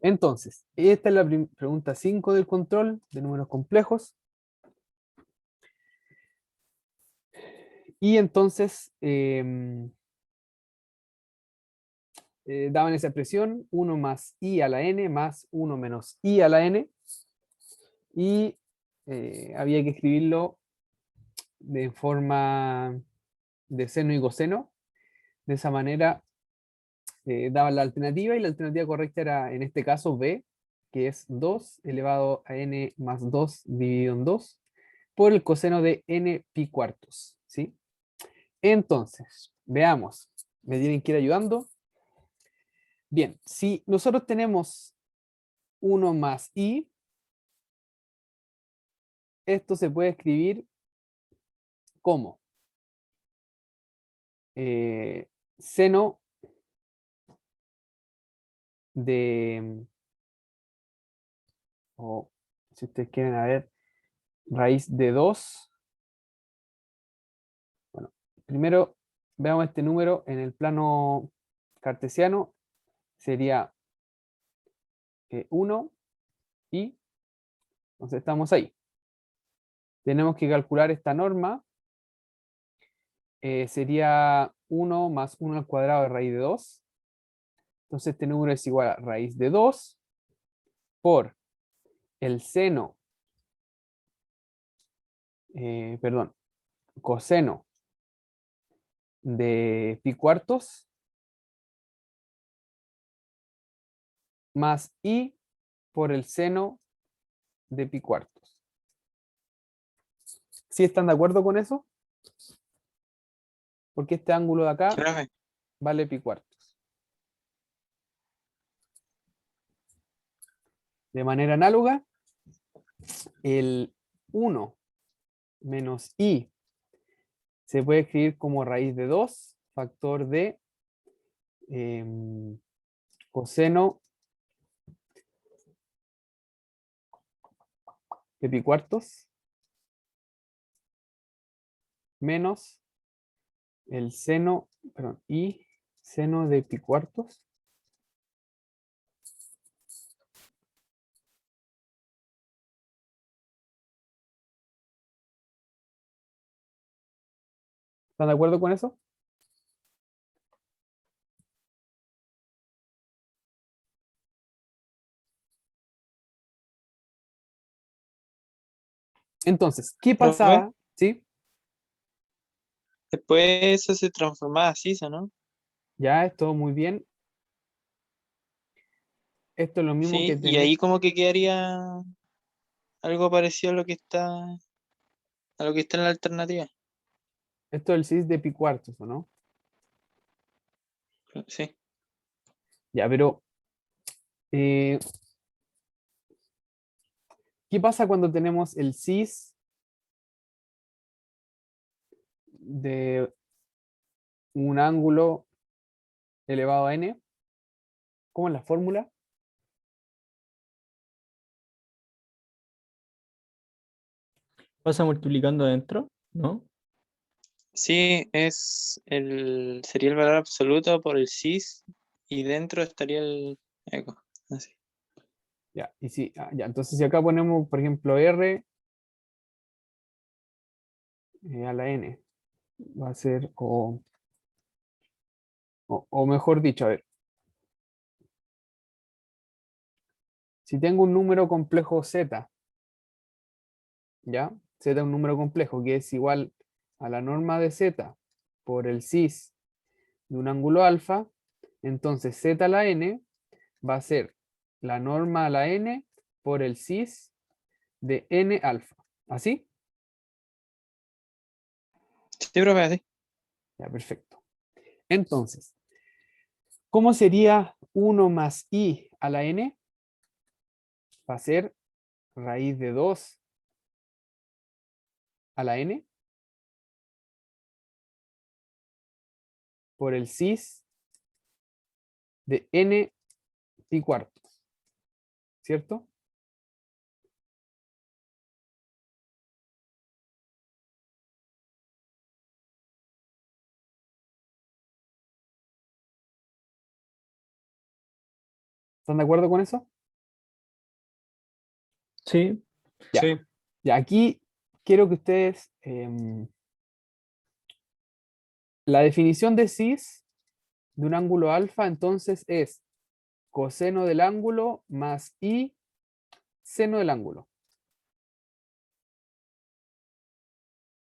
Entonces, esta es la pregunta 5 del control de números complejos. Y entonces, daban esa expresión, 1 más i a la n más 1 menos i a la n. Y había que escribirlo de forma de seno y coseno. De esa manera daban la alternativa, y la alternativa correcta era, en este caso, b, que es 2 elevado a n más 2 dividido en 2 por el coseno de n pi cuartos, ¿sí? Entonces, veamos, me tienen que ir ayudando. Bien, si nosotros tenemos 1 más i, esto se puede escribir como seno de, o si ustedes quieren, a ver, raíz de 2. Bueno, primero veamos este número en el plano cartesiano. Sería 1 y entonces estamos ahí. Tenemos que calcular esta norma. Sería 1 más 1 al cuadrado de raíz de 2. Entonces este número es igual a raíz de 2 por el seno, perdón, coseno de pi cuartos más i por el seno de pi cuartos. ¿Sí están de acuerdo con eso? Porque este ángulo de Sí, acá profe. vale pi cuartos. De manera análoga, el 1 menos i se puede escribir como raíz de 2, factor de coseno de pi cuartos menos el seno, perdón, i seno de pi cuartos ¿Están de acuerdo con eso? Entonces, ¿qué Profe, pasaba? ¿Sí? después eso se transformaba así, ¿no? Ya es todo muy bien. Esto es lo mismo que Sí, y tener. ahí como que quedaría algo parecido a lo que está en la alternativa. Esto es el 6 de pi cuartos, ¿o no? Sí. Ya, pero eh, ¿qué pasa cuando tenemos el cis de un ángulo elevado a n? ¿Cómo es la fórmula? ¿Pasa multiplicando adentro? ¿No? Sí, sería el valor absoluto por el cis y dentro estaría el eco. Así. Ya, y si, ya, entonces si acá ponemos, por ejemplo, r a la n, va a ser, o mejor dicho, a ver, si tengo un número complejo z, ¿ya? Z es un número complejo que es igual a la norma de z por el cis de un ángulo alfa, entonces z a la n va a ser la norma a la n por el cis de n alfa. ¿Así? Sí, profe, así. Ya, perfecto. Entonces, ¿cómo sería 1 más i a la n? Va a ser raíz de 2 a la n por el cis de n pi cuartos, ¿cierto? ¿Están de acuerdo con eso? Sí, Ya. Sí. Ya, aquí quiero que ustedes... la definición de cis de un ángulo alfa entonces es coseno del ángulo más i seno del ángulo.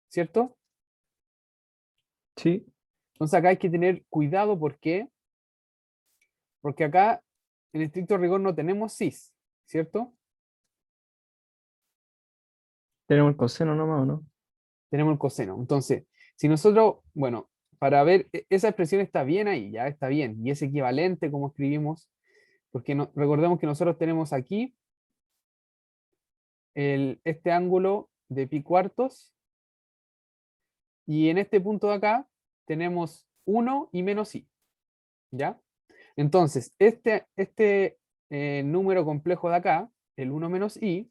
¿Cierto? sí. Entonces acá hay que tener cuidado. ¿Por qué? Porque acá en estricto rigor no tenemos cis, ¿cierto? Tenemos el coseno nomás, ¿o no? Tenemos el coseno. Entonces, si nosotros, bueno, para ver, esa expresión está bien ahí, ya está bien, y es equivalente como escribimos, porque recordemos que nosotros tenemos aquí este ángulo de pi cuartos, y en este punto de acá tenemos 1 y menos i, ¿ya? Entonces, este número complejo de acá, el 1 menos i,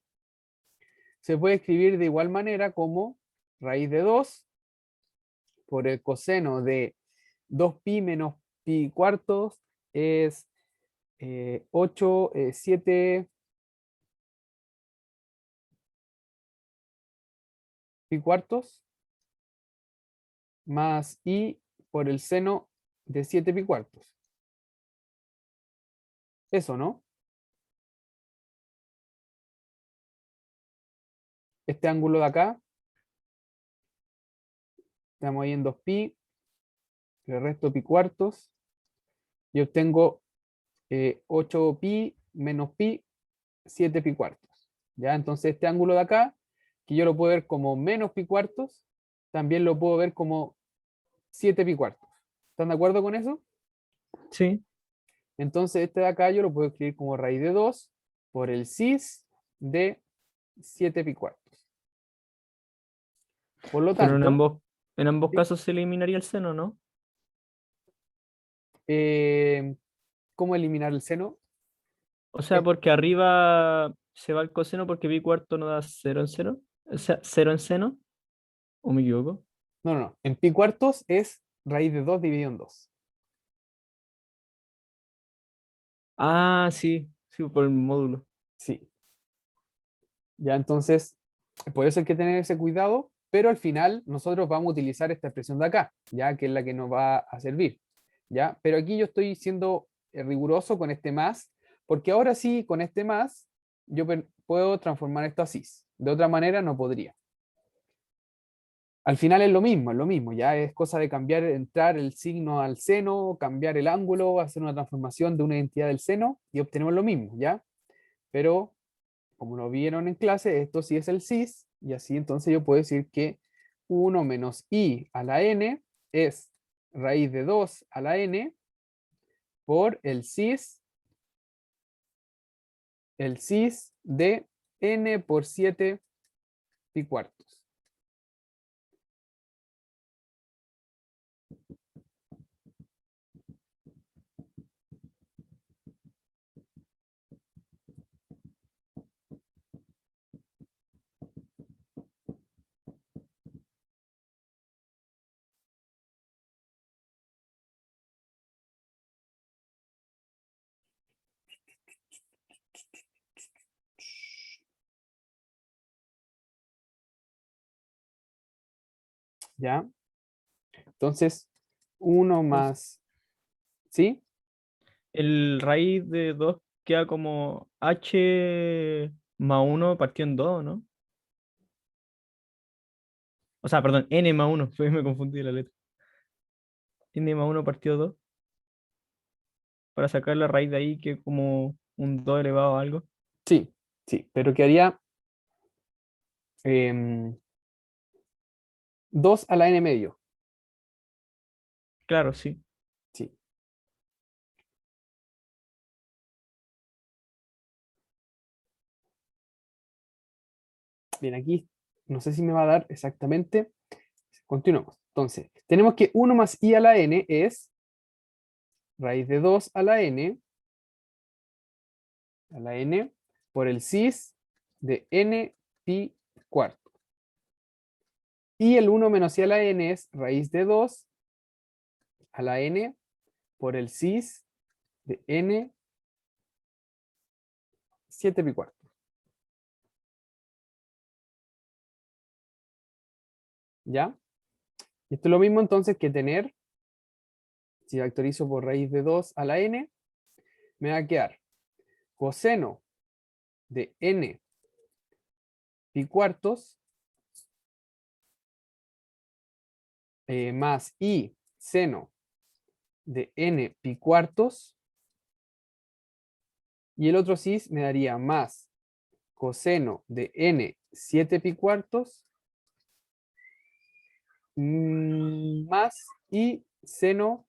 se puede escribir de igual manera como raíz de 2 por el coseno de 2pi menos pi cuartos es 8, 7 pi cuartos más i por el seno de 7 pi cuartos. Eso, ¿no? Este ángulo de acá, estamos ahí en 2pi, le resto pi cuartos y obtengo 8pi menos pi, 7 pi cuartos. ¿Ya? Entonces este ángulo de acá, que yo lo puedo ver como menos pi cuartos, también lo puedo ver como 7 pi cuartos. ¿Están de acuerdo con eso? Sí. Entonces este de acá yo lo puedo escribir como raíz de 2 por el cis de 7 pi cuartos. Por lo Pero tanto, en ambos ¿sí? casos se eliminaría el seno, ¿no? Eh, ¿Cómo eliminar el seno? O sea, porque arriba se va el coseno porque pi cuarto no da cero en cero. O sea, cero en seno. ¿O me equivoco? No, no, no. En pi cuartos es raíz de 2 dividido en 2. Ah, sí. Sí, por el módulo. Sí. Ya entonces, por eso hay que tener ese cuidado, pero al final nosotros vamos a utilizar esta expresión de acá, ya que es la que nos va a servir. ¿Ya? Pero aquí yo estoy siendo riguroso con este más, porque ahora sí, con este más, yo puedo transformar esto a cis. De otra manera no podría. Al final es lo mismo, ya es cosa de cambiar, entrar el signo al seno, cambiar el ángulo, hacer una transformación de una identidad del seno y obtenemos lo mismo, ¿ya? Pero como lo vieron en clase, esto sí es el cis, y así entonces yo puedo decir que 1 menos i a la n es raíz de 2 a la n por el cis de n por 7 pi cuartos. ¿Ya? Entonces, 1 Entonces, más, ¿sí? el raíz de 2 queda como h más uno partido en 2, ¿no? O sea, perdón, n más uno. Me confundí la letra. N más uno partido 2 para sacar la raíz de ahí que es como un 2 elevado a algo. Sí, sí, pero quedaría 2 a la n medio. Claro, sí. Sí. Bien, aquí no sé si me va a dar exactamente. Continuamos. Entonces, tenemos que 1 más i a la n es raíz de 2 a la n por el cis de n pi cuarto. Y el 1 menos i a la n es raíz de 2 a la n por el cis de n 7 pi cuarto. ¿Ya? Esto es lo mismo entonces que tener, si factorizo por raíz de 2 a la n, me va a quedar coseno de n pi cuartos más i seno de n pi cuartos, y el otro cis me daría más coseno de n 7 pi cuartos más i seno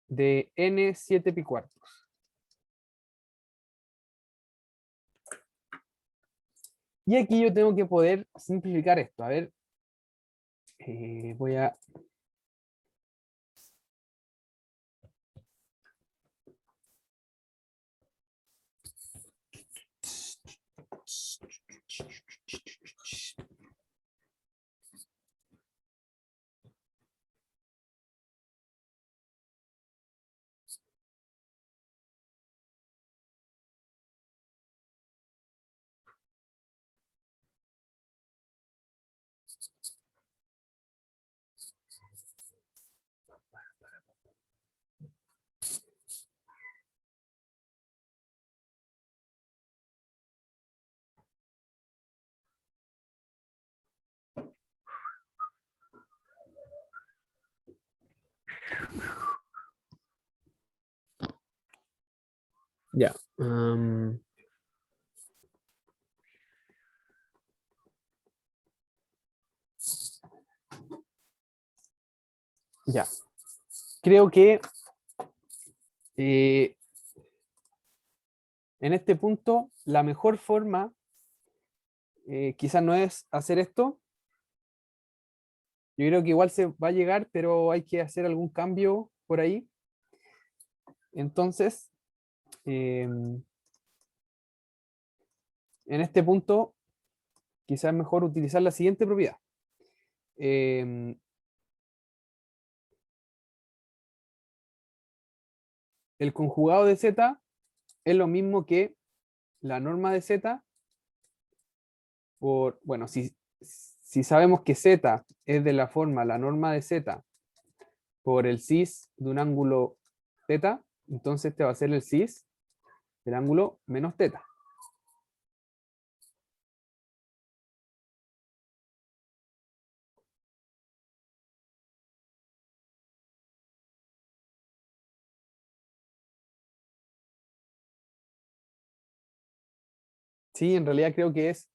de n 7 pi cuartos. Y aquí yo tengo que poder simplificar esto. A ver, voy a... Ya. Ya. Creo que en este punto la mejor forma quizás no es hacer esto. Yo creo que igual se va a llegar, pero hay que hacer algún cambio por ahí. Entonces, en este punto, quizás es mejor utilizar la siguiente propiedad. Em, el conjugado de z es lo mismo que la norma de z por, bueno, si sabemos que z es de la forma la norma de z por el cis de un ángulo θ, entonces este va a ser el cis del ángulo menos θ. Sí, en realidad creo que es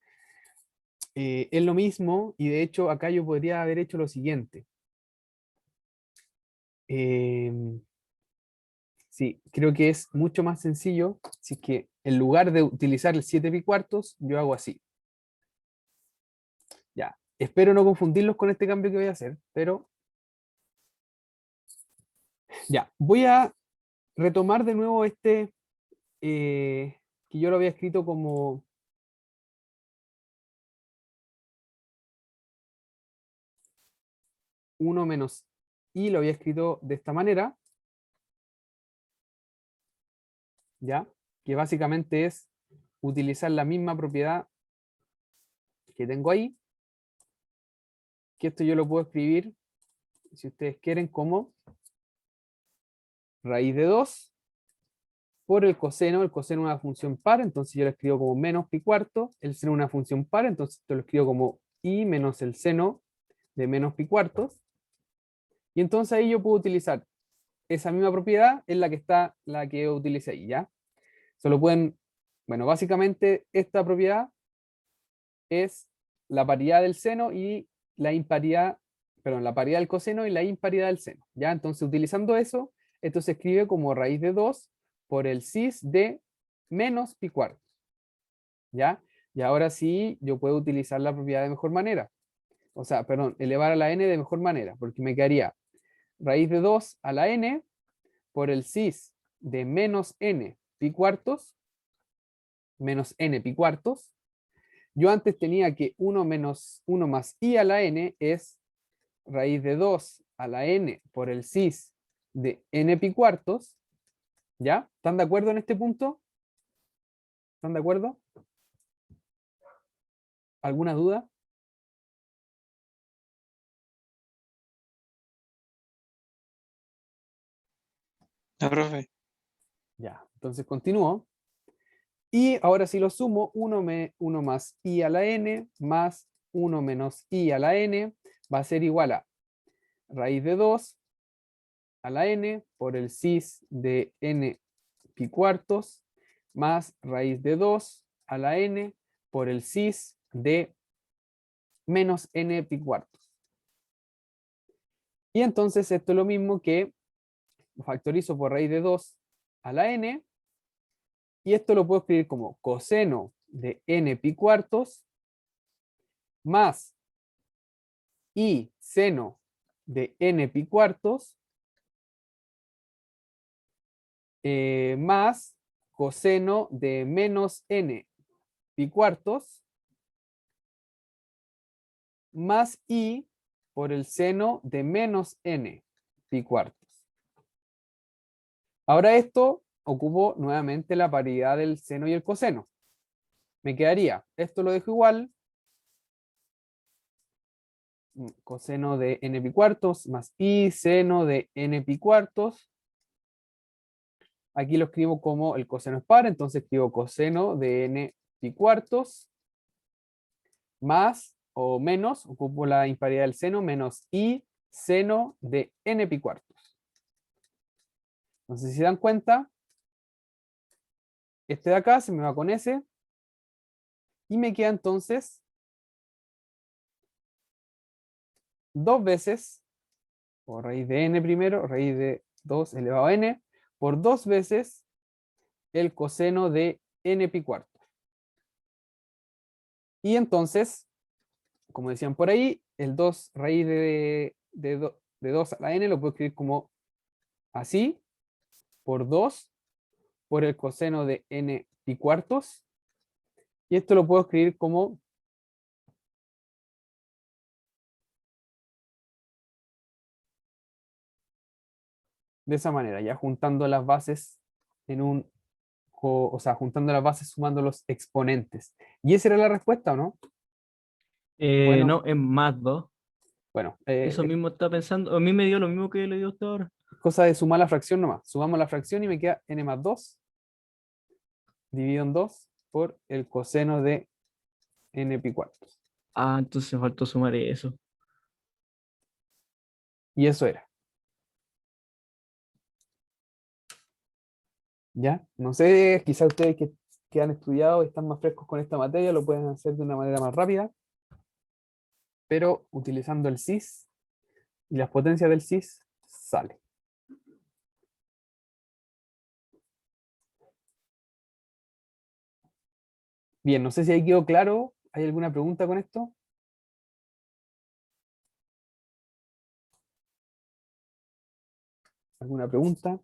lo mismo, y de hecho acá yo podría haber hecho lo siguiente. Sí, creo que es mucho más sencillo si es que en lugar de utilizar el 7 pi cuartos, yo hago así. Ya, espero no confundirlos con este cambio que voy a hacer, pero ya, voy a retomar de nuevo que yo lo había escrito como 1 menos i, lo había escrito de esta manera, ya, que básicamente es utilizar la misma propiedad que tengo ahí, que esto yo lo puedo escribir, si ustedes quieren, como raíz de 2 por el coseno es una función par, entonces yo lo escribo como menos pi cuarto, el seno es una función par, entonces esto lo escribo como i menos el seno de menos pi cuartos, y entonces ahí yo puedo utilizar esa misma propiedad, es la que utilicé ahí, ¿ya? Solo pueden, bueno, básicamente esta propiedad es la paridad del seno y la imparidad, perdón, la paridad del coseno y la imparidad del seno, ¿ya? Entonces utilizando eso, esto se escribe como raíz de 2 por el cis de menos pi cuartos, ¿ya? Y ahora sí, yo puedo utilizar la propiedad de mejor manera. O sea, perdón, elevar a la n de mejor manera, porque me quedaría raíz de 2 a la n por el cis de menos n pi cuartos, menos n pi cuartos. Yo antes tenía que 1 menos 1 más i a la n es raíz de 2 a la n por el cis de n pi cuartos. ¿Ya? ¿Están de acuerdo en este punto? ¿Están de acuerdo? ¿Alguna duda? No, profe. Ya, entonces continúo. Y ahora si lo sumo, 1 más i a la n más 1 menos i a la n va a ser igual a raíz de 2 a la n por el cis de n pi cuartos más raíz de 2 a la n por el cis de menos n pi cuartos. Y entonces esto es lo mismo que factorizo por raíz de 2 a la n, y esto lo puedo escribir como coseno de n pi cuartos más y seno de n pi cuartos más coseno de menos n pi cuartos más i por el seno de menos n pi cuartos. Ahora esto ocupo nuevamente la paridad del seno y el coseno. Me quedaría, esto lo dejo igual, coseno de n pi cuartos más i seno de n pi cuartos. Aquí lo escribo como el coseno es par, entonces escribo coseno de n pi cuartos más o menos, ocupo la imparidad del seno, menos i seno de n pi cuartos. Entonces, si se dan cuenta, este de acá se me va con ese, y me queda entonces 2 veces, por raíz de n primero, raíz de 2 elevado a n, por 2 veces el coseno de n pi cuartos. Y entonces, como decían por ahí, el 2 raíz de 2 a la n lo puedo escribir como así, por 2 por el coseno de n pi cuartos. Y esto lo puedo escribir como de esa manera, ya juntando las bases en un, o sea, juntando las bases sumando los exponentes. ¿Y esa era la respuesta o no? Bueno, No, es más 2. bueno, Eso mismo estaba pensando. A mí me dio lo mismo que le dio a usted ahora. cosa de sumar la fracción nomás. Sumamos la fracción y me queda n más 2, dividido en 2 por el coseno de n pi cuartos. Ah, entonces faltó sumar eso. Y eso era. ¿Ya? No sé, quizás ustedes que han estudiado y están más frescos con esta materia lo pueden hacer de una manera más rápida, pero utilizando el cis y las potencias del cis sale. Bien, no sé si ahí quedó claro. ¿Hay alguna pregunta con esto? ¿Alguna pregunta?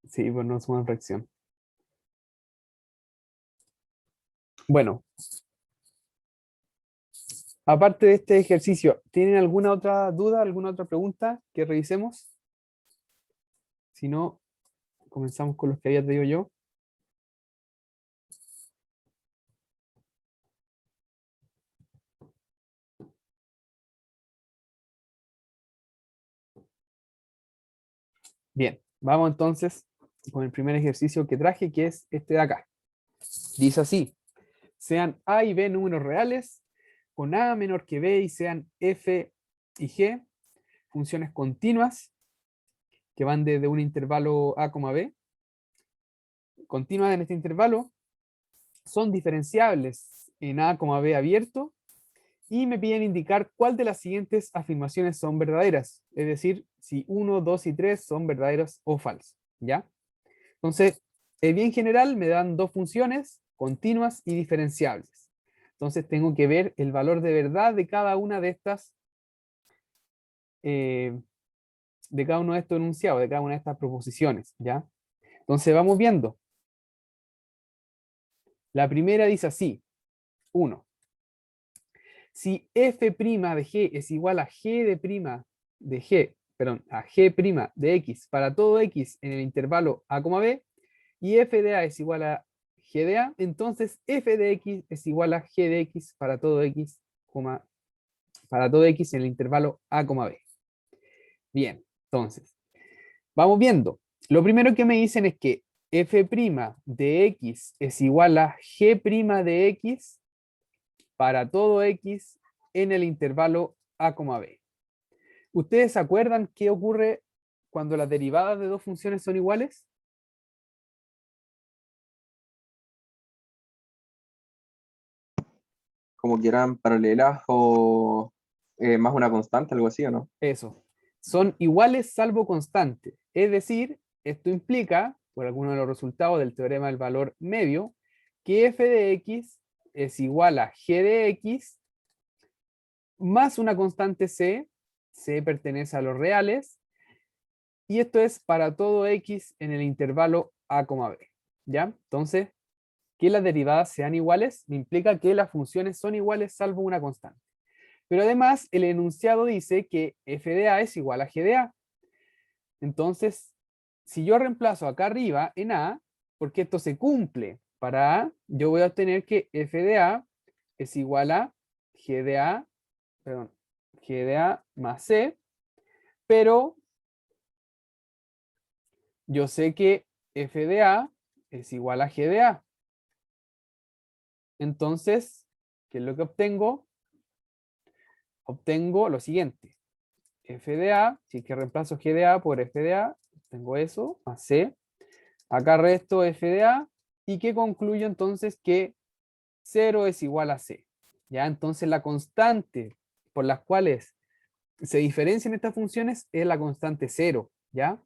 Sí, pues no suma fracción. Bueno, aparte de este ejercicio, ¿tienen alguna otra duda, alguna otra pregunta que revisemos? Si no, comenzamos con los que había traído yo. Bien, vamos entonces con el primer ejercicio que traje, que es este de acá. Dice así: sean A y B números reales, con A menor que B y sean F y G funciones continuas que van desde un intervalo A, B, continuas en este intervalo, son diferenciables en A, B abierto, y me piden indicar cuál de las siguientes afirmaciones son verdaderas, es decir, si 1, 2 y 3 son verdaderas o falsas, ¿ya? Entonces, bien general me dan dos funciones, continuas y diferenciables. Entonces tengo que ver el valor de verdad de cada una de estas, de cada uno de estos enunciados, de cada una de estas proposiciones, ¿ya? Entonces vamos viendo. La primera dice así: 1. Si f' de g es igual a g de prima de g, perdón, a g' de x para todo x en el intervalo a, b, y f de a es igual a g de a, entonces f de x es igual a g de x para todo x, para todo x en el intervalo a, b. Bien, entonces, vamos viendo. Lo primero que me dicen es que f' de x es igual a g' de x para todo x en el intervalo a, b. ¿Ustedes se acuerdan qué ocurre cuando las derivadas de dos funciones son iguales? Como que eran paralelas o más una constante, algo así, ¿o no? Eso. Son iguales salvo constante. Es decir, esto implica, por alguno de los resultados del teorema del valor medio, que f de x es igual a g de x más una constante c. C pertenece a los reales. Y esto es para todo x en el intervalo a, b. ¿Ya? Entonces, que las derivadas sean iguales me implica que las funciones son iguales salvo una constante. Pero además, el enunciado dice que f de a es igual a g de a. Entonces, si yo reemplazo acá arriba en a, porque esto se cumple para a, yo voy a obtener que f de a es igual a g de a, perdón, g de a más c, pero yo sé que f de a es igual a g de a. Entonces, ¿qué es lo que obtengo? Obtengo lo siguiente. F de a, si es que reemplazo g de a por f de a, tengo eso, más c. Acá resto f de a, y que concluyo entonces que 0 es igual a c. ¿Ya? Entonces la constante por las cuales se diferencian estas funciones es la constante 0. ¿Ya?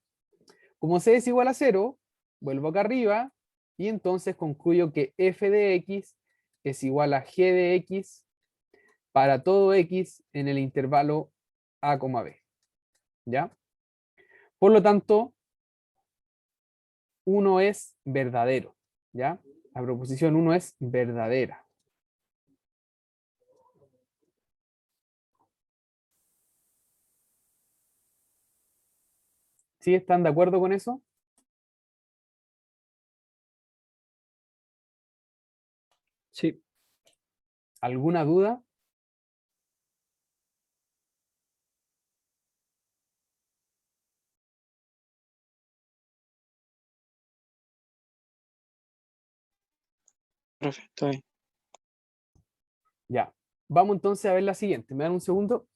Como c es igual a 0, vuelvo acá arriba, y entonces concluyo que f de x es igual a g de x para todo x en el intervalo a, b. ¿Ya? Por lo tanto, 1 es verdadero. ¿Ya? La proposición 1 es verdadera. ¿Sí están de acuerdo con eso? Sí. ¿Alguna duda? Profe, estoy. Ya. Vamos entonces a ver la siguiente. ¿Me dan un segundo?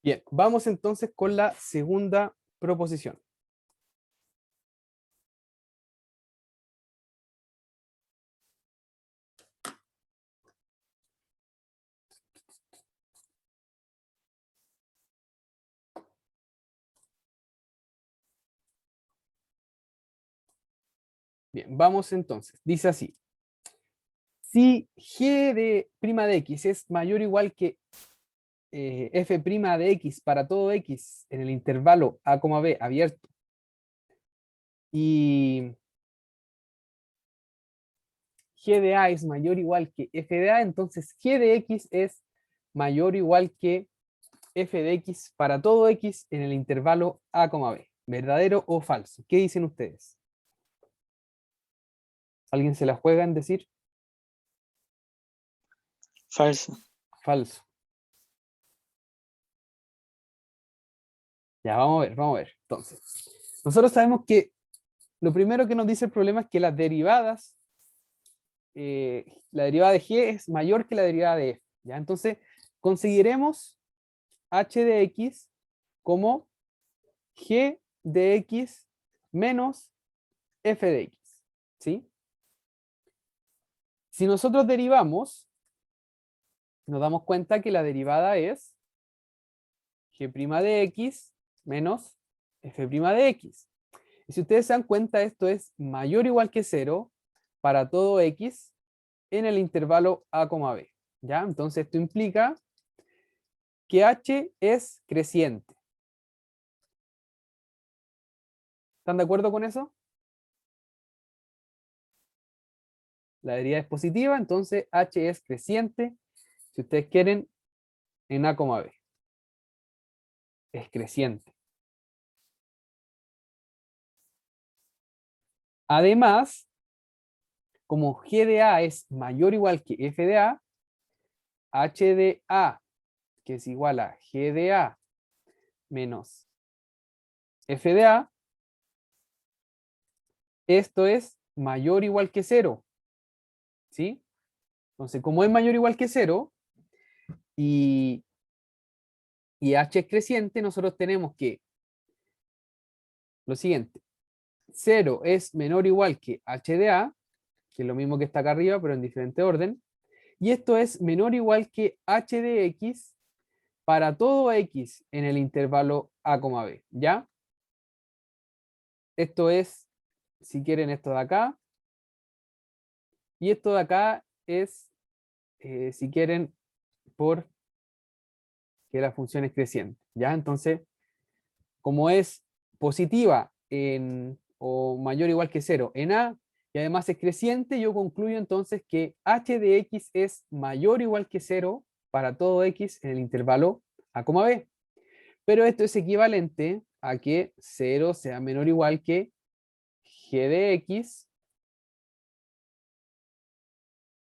Bien, vamos entonces con la segunda proposición. Bien, vamos entonces. Dice así. Si g de prima de x es mayor o igual que f' de x para todo x en el intervalo a, b abierto, y g de a es mayor o igual que f de a, entonces g de x es mayor o igual que f de x para todo x en el intervalo a, b. ¿Verdadero o falso? ¿Qué dicen ustedes? ¿Alguien se la juega en decir? Falso. Falso. Ya, vamos a ver, vamos a ver. Entonces, nosotros sabemos que lo primero que nos dice el problema es que las derivadas, la derivada de g es mayor que la derivada de f. ¿Ya? Entonces, conseguiremos h de x como g de x menos f de x. ¿Sí? Si nosotros derivamos, nos damos cuenta que la derivada es g' de x menos f' de x. Y si ustedes se dan cuenta, esto es mayor o igual que 0 para todo x en el intervalo a, b. ¿Ya? Entonces esto implica que h es creciente. ¿Están de acuerdo con eso? La derivada es positiva, entonces h es creciente, si ustedes quieren, en a, b. es creciente. Además, como G de A es mayor o igual que F de A, H de A, que es igual a G de A menos F de A, esto es mayor o igual que 0. ¿Sí? Entonces, como es mayor o igual que 0 y H es creciente, nosotros tenemos que lo siguiente. 0 es menor o igual que H de A, que es lo mismo que está acá arriba, pero en diferente orden. Y esto es menor o igual que H de X para todo X en el intervalo A, B. ¿Ya? Esto es, si quieren, esto de acá. Y esto de acá es, si quieren, por que la función es creciente. ¿Ya? Entonces, como es positiva o mayor o igual que 0 en A, y además es creciente, yo concluyo entonces que h de x es mayor o igual que 0 para todo x en el intervalo A, B. Pero esto es equivalente a que 0 sea menor o igual que g de x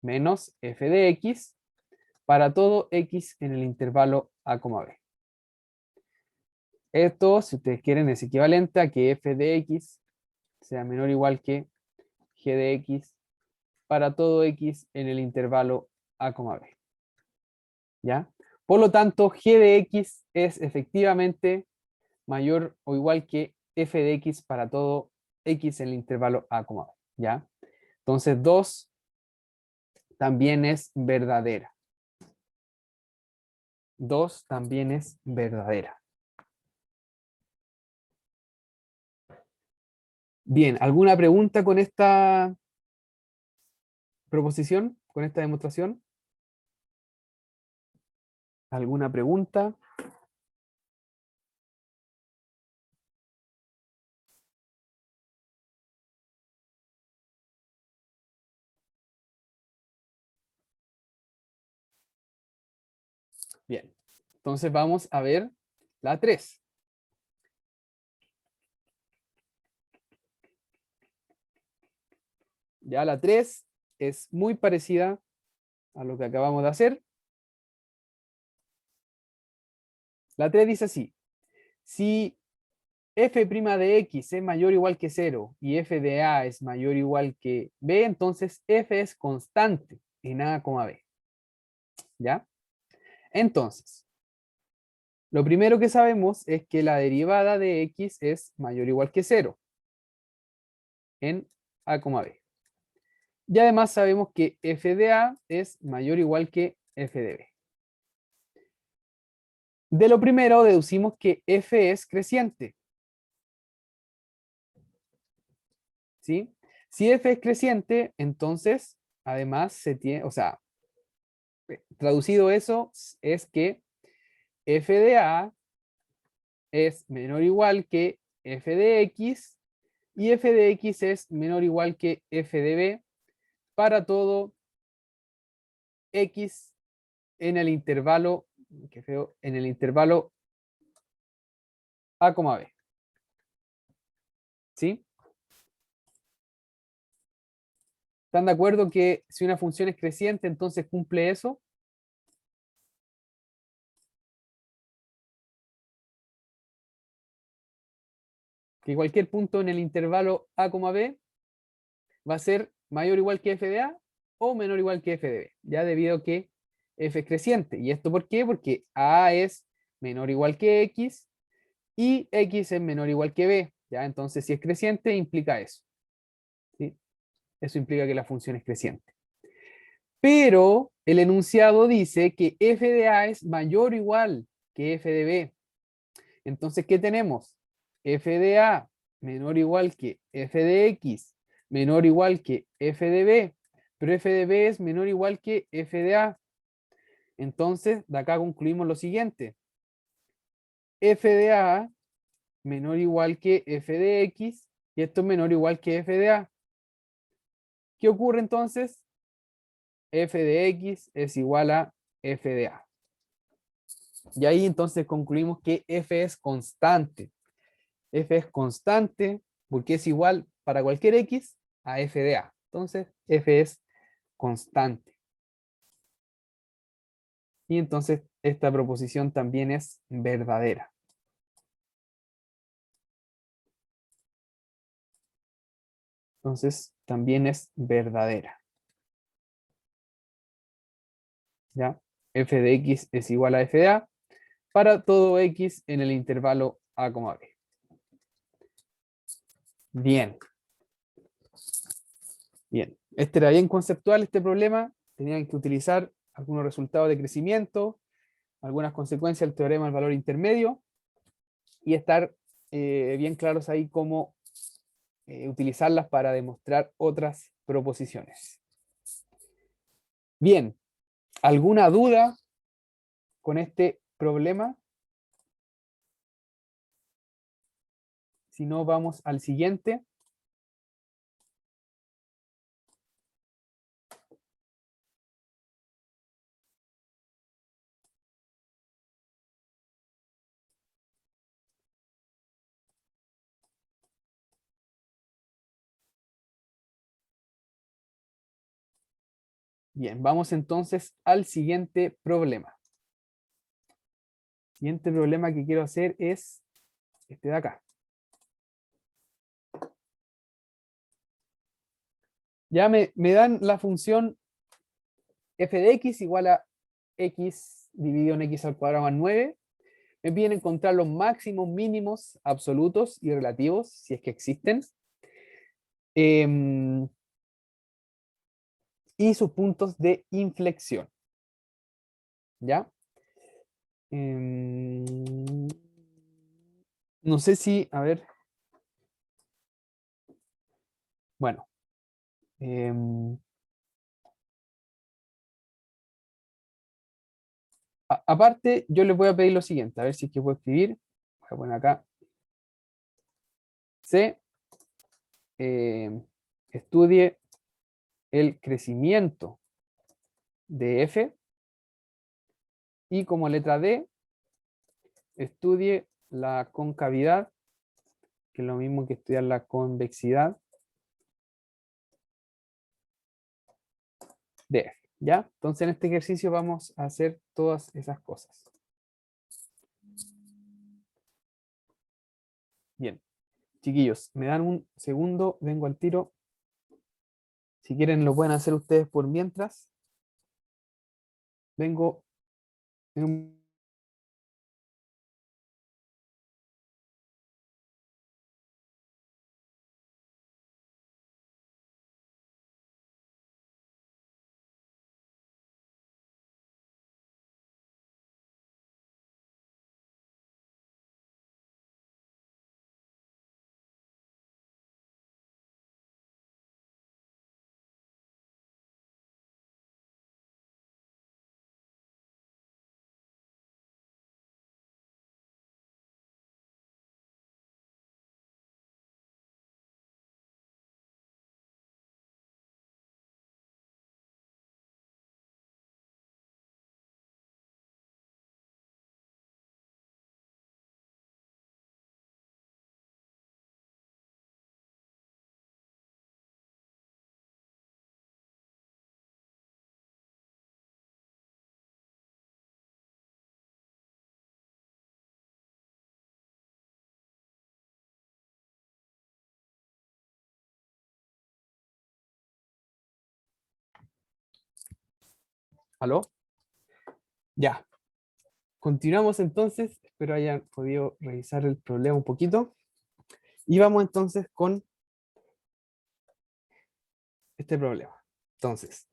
menos f de x para todo x en el intervalo A, B. Esto, si ustedes quieren, es equivalente a que f de x sea menor o igual que g de x para todo x en el intervalo A, B. ¿Ya? Por lo tanto, g de x es efectivamente mayor o igual que f de x para todo x en el intervalo A, B. ¿Ya? Entonces, 2 también es verdadera. 2 también es verdadera. Bien, ¿alguna pregunta con esta proposición, con esta demostración? ¿Alguna pregunta? Bien, entonces vamos a ver la 3. Ya la 3 es muy parecida a lo que acabamos de hacer. La 3 dice así: si f' de x es mayor o igual que 0 y f de a es mayor o igual que b, entonces f es constante en A, B. ¿Ya? Entonces, lo primero que sabemos es que la derivada de x es mayor o igual que 0 en A, B. Y además sabemos que f de a es mayor o igual que f de b. De lo primero deducimos que f es creciente. ¿Sí? Si f es creciente, entonces, además se tiene, o sea, traducido eso es que f de a es menor o igual que f de x y f de x es menor o igual que f de b para todo x en el intervalo, qué feo, en el intervalo A, B. ¿Sí? ¿Están de acuerdo que si una función es creciente, entonces cumple eso? Que cualquier punto en el intervalo A, B va a ser mayor o igual que f de a o menor o igual que f de b, ya debido a que f es creciente. ¿Y esto por qué? Porque a es menor o igual que x y x es menor o igual que b. ¿Ya? Entonces, si es creciente, implica eso. ¿Sí? Eso implica que la función es creciente. Pero el enunciado dice que f de a es mayor o igual que f de b. Entonces, ¿qué tenemos? F de a menor o igual que f de x menor o igual que f de b, pero f de b es menor o igual que f de a. Entonces, de acá concluimos lo siguiente. F de a menor o igual que f de x y esto es menor o igual que f de a. ¿Qué ocurre entonces? F de x es igual a f de a. Y ahí entonces concluimos que f es constante. F es constante porque es igual para cualquier x a f de a. Entonces f es constante. Y entonces esta proposición también es verdadera. Entonces también es verdadera. ¿Ya? F de x es igual a f de a para todo x en el intervalo a, b. Bien. Bien. Este era bien conceptual este problema. Tenían que utilizar algunos resultados de crecimiento, algunas consecuencias del teorema del valor intermedio y estar bien claros ahí cómo utilizarlas para demostrar otras proposiciones. Bien. ¿Alguna duda con este problema? Si no, vamos al siguiente. Bien, vamos entonces al siguiente problema. El siguiente problema que quiero hacer es este de acá. Ya me dan la función f de x igual a x dividido en x al cuadrado más 9. Me piden encontrar los máximos, mínimos, absolutos y relativos, si es que existen. Y sus puntos de inflexión. ¿Ya? No sé si, a ver. Bueno. Aparte, yo les voy a pedir lo siguiente, a ver si es que puedo escribir. Voy a poner acá. C. Estudie el crecimiento de f. Y como letra D, estudie la concavidad, que es lo mismo que estudiar la convexidad de f. ¿Ya? Entonces en este ejercicio vamos a hacer todas esas cosas. Bien. Chiquillos, me dan un segundo, vengo al tiro. Si quieren lo pueden hacer ustedes por mientras. Vengo en un... ¿Aló? Ya. Continuamos entonces. Espero hayan podido revisar el problema un poquito. Y vamos entonces con este problema. Entonces,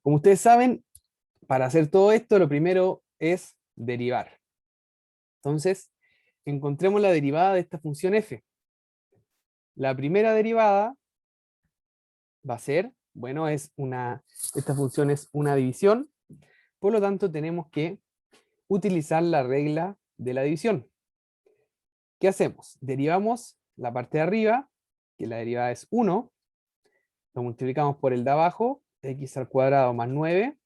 como ustedes saben, para hacer todo esto, lo primero es derivar. Entonces, encontremos la derivada de esta función f. La primera derivada va a ser, bueno, esta función es una división, por lo tanto tenemos que utilizar la regla de la división. ¿Qué hacemos? Derivamos la parte de arriba, que la derivada es 1, lo multiplicamos por el de abajo, x al cuadrado más 9,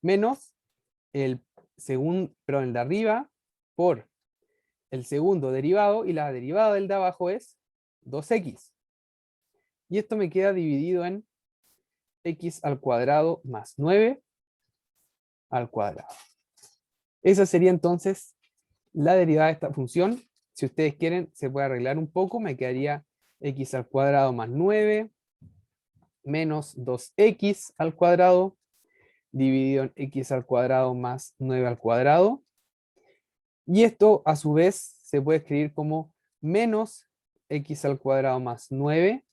menos el el de arriba por el segundo derivado, y la derivada del de abajo es 2x. Y esto me queda dividido en x al cuadrado más 9 al cuadrado. Esa sería entonces la derivada de esta función. Si ustedes quieren, se puede arreglar un poco. Me quedaría x al cuadrado más 9 menos 2x al cuadrado dividido en x al cuadrado más 9 al cuadrado. Y esto a su vez se puede escribir como menos x al cuadrado más 9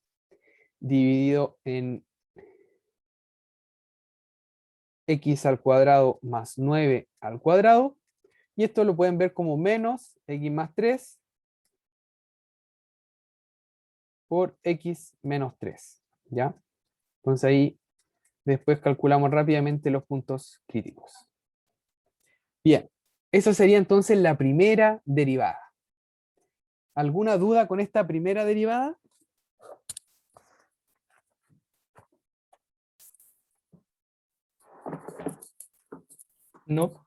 dividido en x al cuadrado más 9 al cuadrado. Y esto lo pueden ver como menos x más 3 por x menos 3. ¿Ya? Entonces ahí después calculamos rápidamente los puntos críticos. Bien, esa sería entonces la primera derivada. ¿Alguna duda con esta primera derivada? No.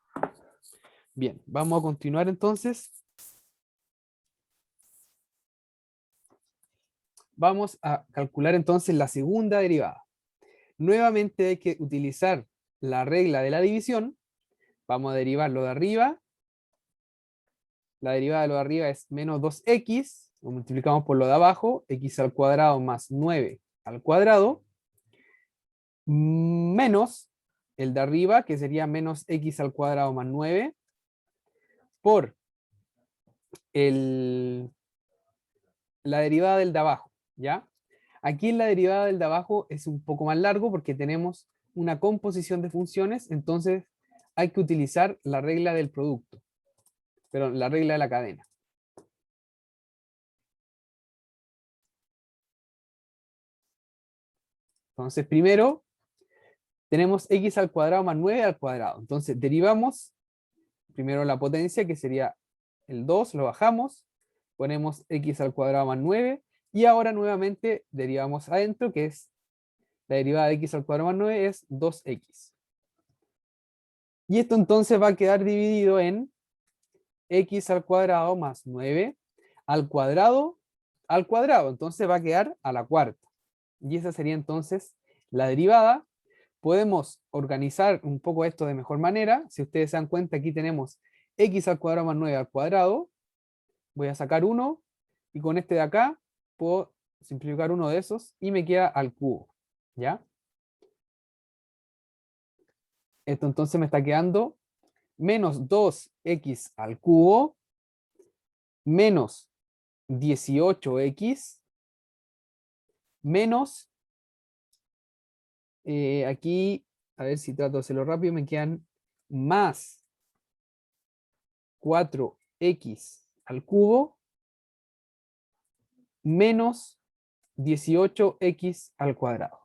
Bien, vamos a continuar entonces. Vamos a calcular entonces la segunda derivada. Nuevamente hay que utilizar la regla de la división. Vamos a derivar lo de arriba. La derivada de lo de arriba es menos 2x. Lo multiplicamos por lo de abajo. X al cuadrado más 9 al cuadrado. Menos el de arriba, que sería menos x al cuadrado más 9. Por la derivada del de abajo. ¿Ya? Aquí en la derivada del de abajo es un poco más largo porque tenemos una composición de funciones, entonces hay que utilizar la regla del producto, pero la regla de la cadena. Entonces primero tenemos x al cuadrado más 9 al cuadrado. Entonces derivamos primero la potencia, que sería el 2, lo bajamos, ponemos x al cuadrado más 9, y ahora nuevamente derivamos adentro, que es la derivada de x al cuadrado más 9 es 2x. Y esto entonces va a quedar dividido en x al cuadrado más 9 al cuadrado. Entonces va a quedar a la cuarta. Y esa sería entonces la derivada. Podemos organizar un poco esto de mejor manera. Si ustedes se dan cuenta, aquí tenemos x al cuadrado más 9 al cuadrado. Voy a sacar 1 y con este de acá puedo simplificar uno de esos y me queda al cubo. ¿Ya? Esto entonces me está quedando menos 2x al cubo menos 18x menos, aquí, a ver si trato de hacerlo rápido, me quedan más 4x al cubo menos 18x al cuadrado.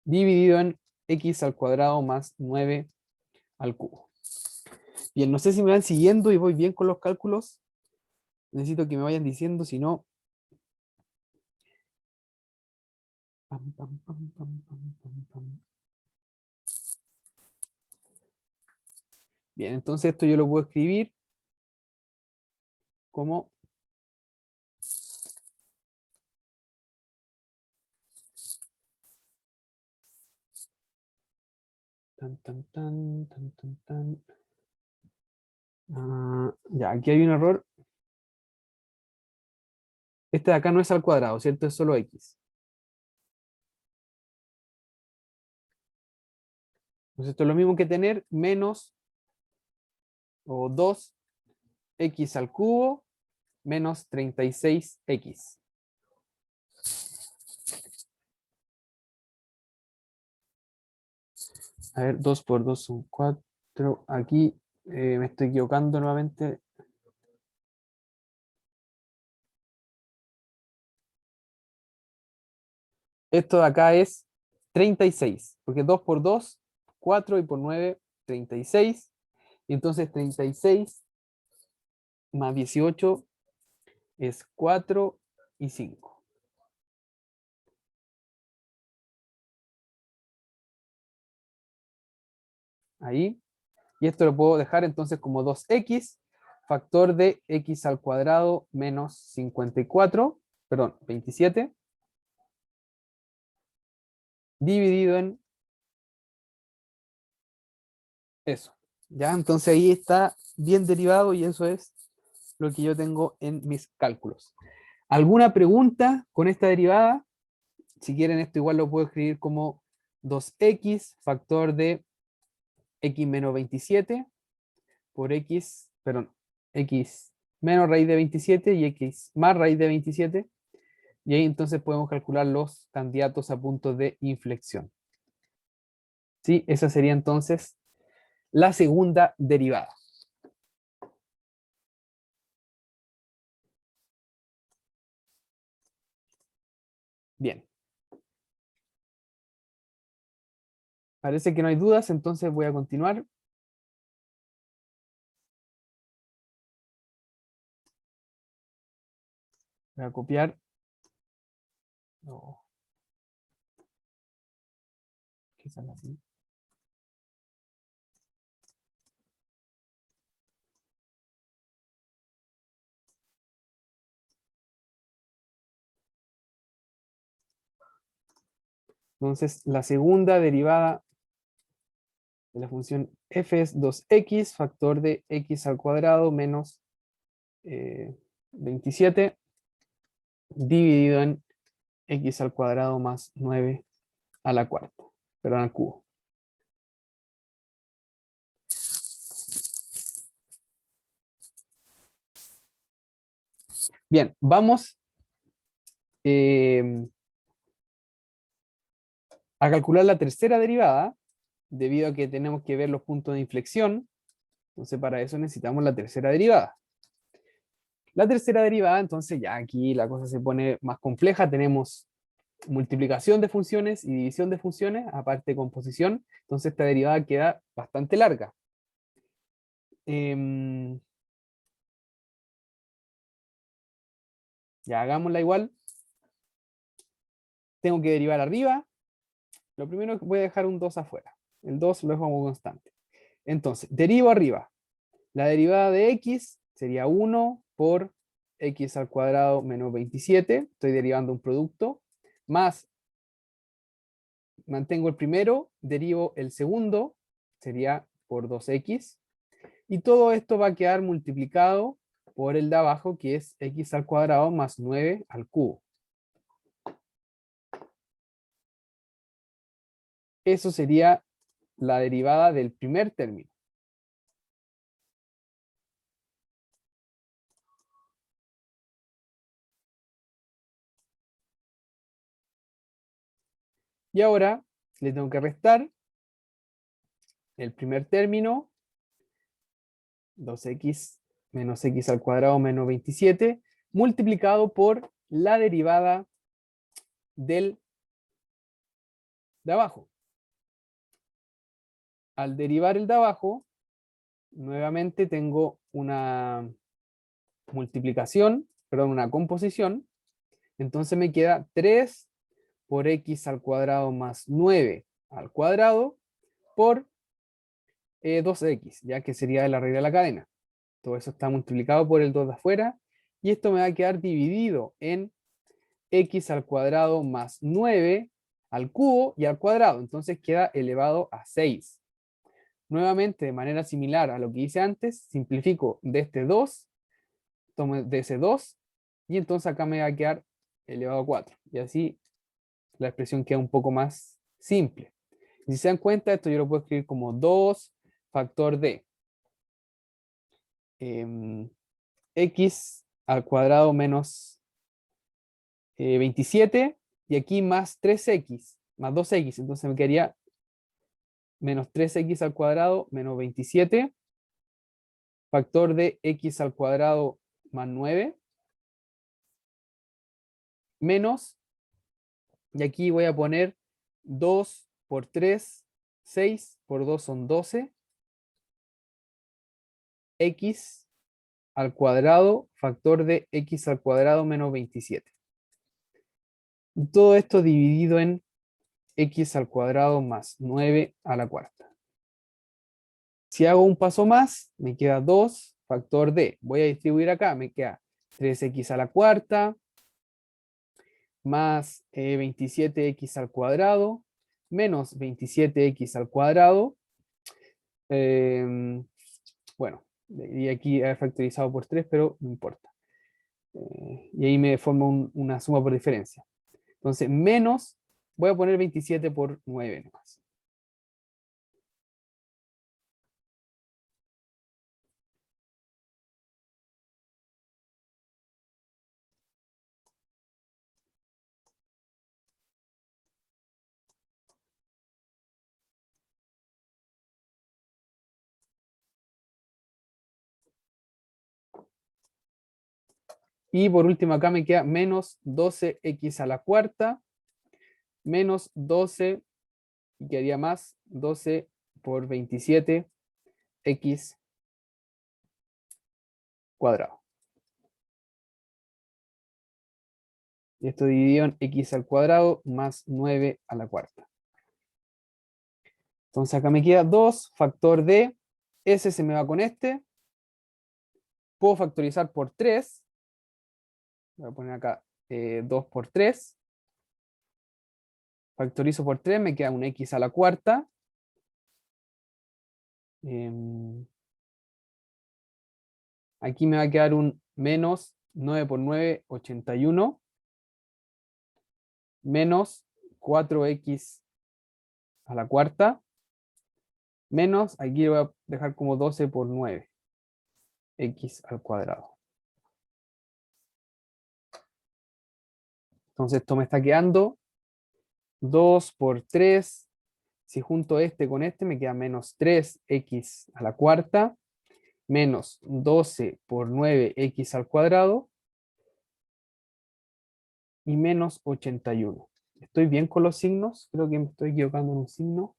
Dividido en x al cuadrado más 9 al cubo. Bien, no sé si me van siguiendo y voy bien con los cálculos. Necesito que me vayan diciendo, si no... Bien, entonces esto yo lo puedo escribir como ya, aquí hay un error. Este de acá no es al cuadrado, ¿cierto? Es solo x. Entonces esto es lo mismo que tener menos o 2x al cubo menos 36x. A ver, 2 por 2 son 4. Aquí me estoy equivocando nuevamente. Esto de acá es 36, porque 2 por 2, 4 y por 9, 36. Y entonces 36 más 18 es 4 y 5. Ahí. Y esto lo puedo dejar entonces como 2x, factor de x al cuadrado menos 54, perdón, 27, dividido en eso. ¿Ya? Entonces ahí está bien derivado y eso es lo que yo tengo en mis cálculos. ¿Alguna pregunta con esta derivada? Si quieren esto igual lo puedo escribir como 2x factor de x menos 27 por x, perdón, x menos raíz de 27 y x más raíz de 27. Y ahí entonces podemos calcular los candidatos a puntos de inflexión. ¿Sí? Esa sería entonces la segunda derivada. Bien. Parece que no hay dudas, entonces voy a continuar. Voy a copiar. No. ¿Qué sale así? Entonces, la segunda derivada de la función f es 2x factor de x al cuadrado menos 27 dividido en x al cuadrado más 9 a la cuarta, perdón, al cubo. Bien, vamos a calcular la tercera derivada, debido a que tenemos que ver los puntos de inflexión. Entonces para eso necesitamos la tercera derivada. La tercera derivada, entonces ya aquí la cosa se pone más compleja. Tenemos multiplicación de funciones y división de funciones, aparte de composición. Entonces esta derivada queda bastante larga. Ya hagámosla igual. Tengo que derivar arriba. Lo primero que voy a dejar un 2 afuera. El 2 lo dejo como constante. Entonces, derivo arriba. La derivada de x sería 1 por x al cuadrado menos 27. Estoy derivando un producto. Más, mantengo el primero, derivo el segundo. Sería por 2x. Y todo esto va a quedar multiplicado por el de abajo, que es x al cuadrado más 9 al cubo. Eso sería la derivada del primer término. Y ahora le tengo que restar el primer término, 2x menos x al cuadrado menos 27, multiplicado por la derivada del de abajo. Al derivar el de abajo, nuevamente tengo una multiplicación, perdón, una composición. Entonces me queda 3 por x al cuadrado más 9 al cuadrado por 2x, ya que sería la regla de la cadena. Todo eso está multiplicado por el 2 de afuera, y esto me va a quedar dividido en x al cuadrado más 9 al cubo y al cuadrado. Entonces queda elevado a 6. Nuevamente, de manera similar a lo que hice antes, simplifico de este 2, tomo de ese 2, y entonces acá me va a quedar elevado a 4. Y así la expresión queda un poco más simple. Y si se dan cuenta, esto yo lo puedo escribir como 2 factor de x al cuadrado menos 27, y aquí más 3x, más 2x, entonces me quedaría menos 3x al cuadrado menos 27, factor de x al cuadrado más 9, menos, y aquí voy a poner 2 por 3, 6, por 2 son 12, x al cuadrado factor de x al cuadrado menos 27. Y todo esto dividido en x al cuadrado más 9 a la cuarta. Si hago un paso más, me queda 2 factor de, voy a distribuir acá, me queda 3x a la cuarta más 27x al cuadrado menos 27x al cuadrado. Bueno, y aquí he factorizado por 3, pero no importa. Y ahí me forma una suma por diferencia. Entonces, menos, voy a poner 27 por 9 nomás. Y por último acá me queda menos 12x a la cuarta menos 12, y quedaría más 12 por 27 x cuadrado. Y esto dividido en x al cuadrado más 9 a la cuarta. Entonces acá me queda 2 factor de, ese se me va con este. Puedo factorizar por 3. Voy a poner acá 2 por 3. Factorizo por 3, me queda un x a la cuarta. Aquí me va a quedar un menos 9 por 9, 81. Menos 4x a la cuarta. Menos, aquí voy a dejar como 12 por 9. X al cuadrado. Entonces esto me está quedando 2 por 3. Si junto este con este me queda menos 3x a la cuarta. Menos 12 por 9x al cuadrado. Y menos 81. ¿Estoy bien con los signos? Creo que me estoy equivocando en un signo.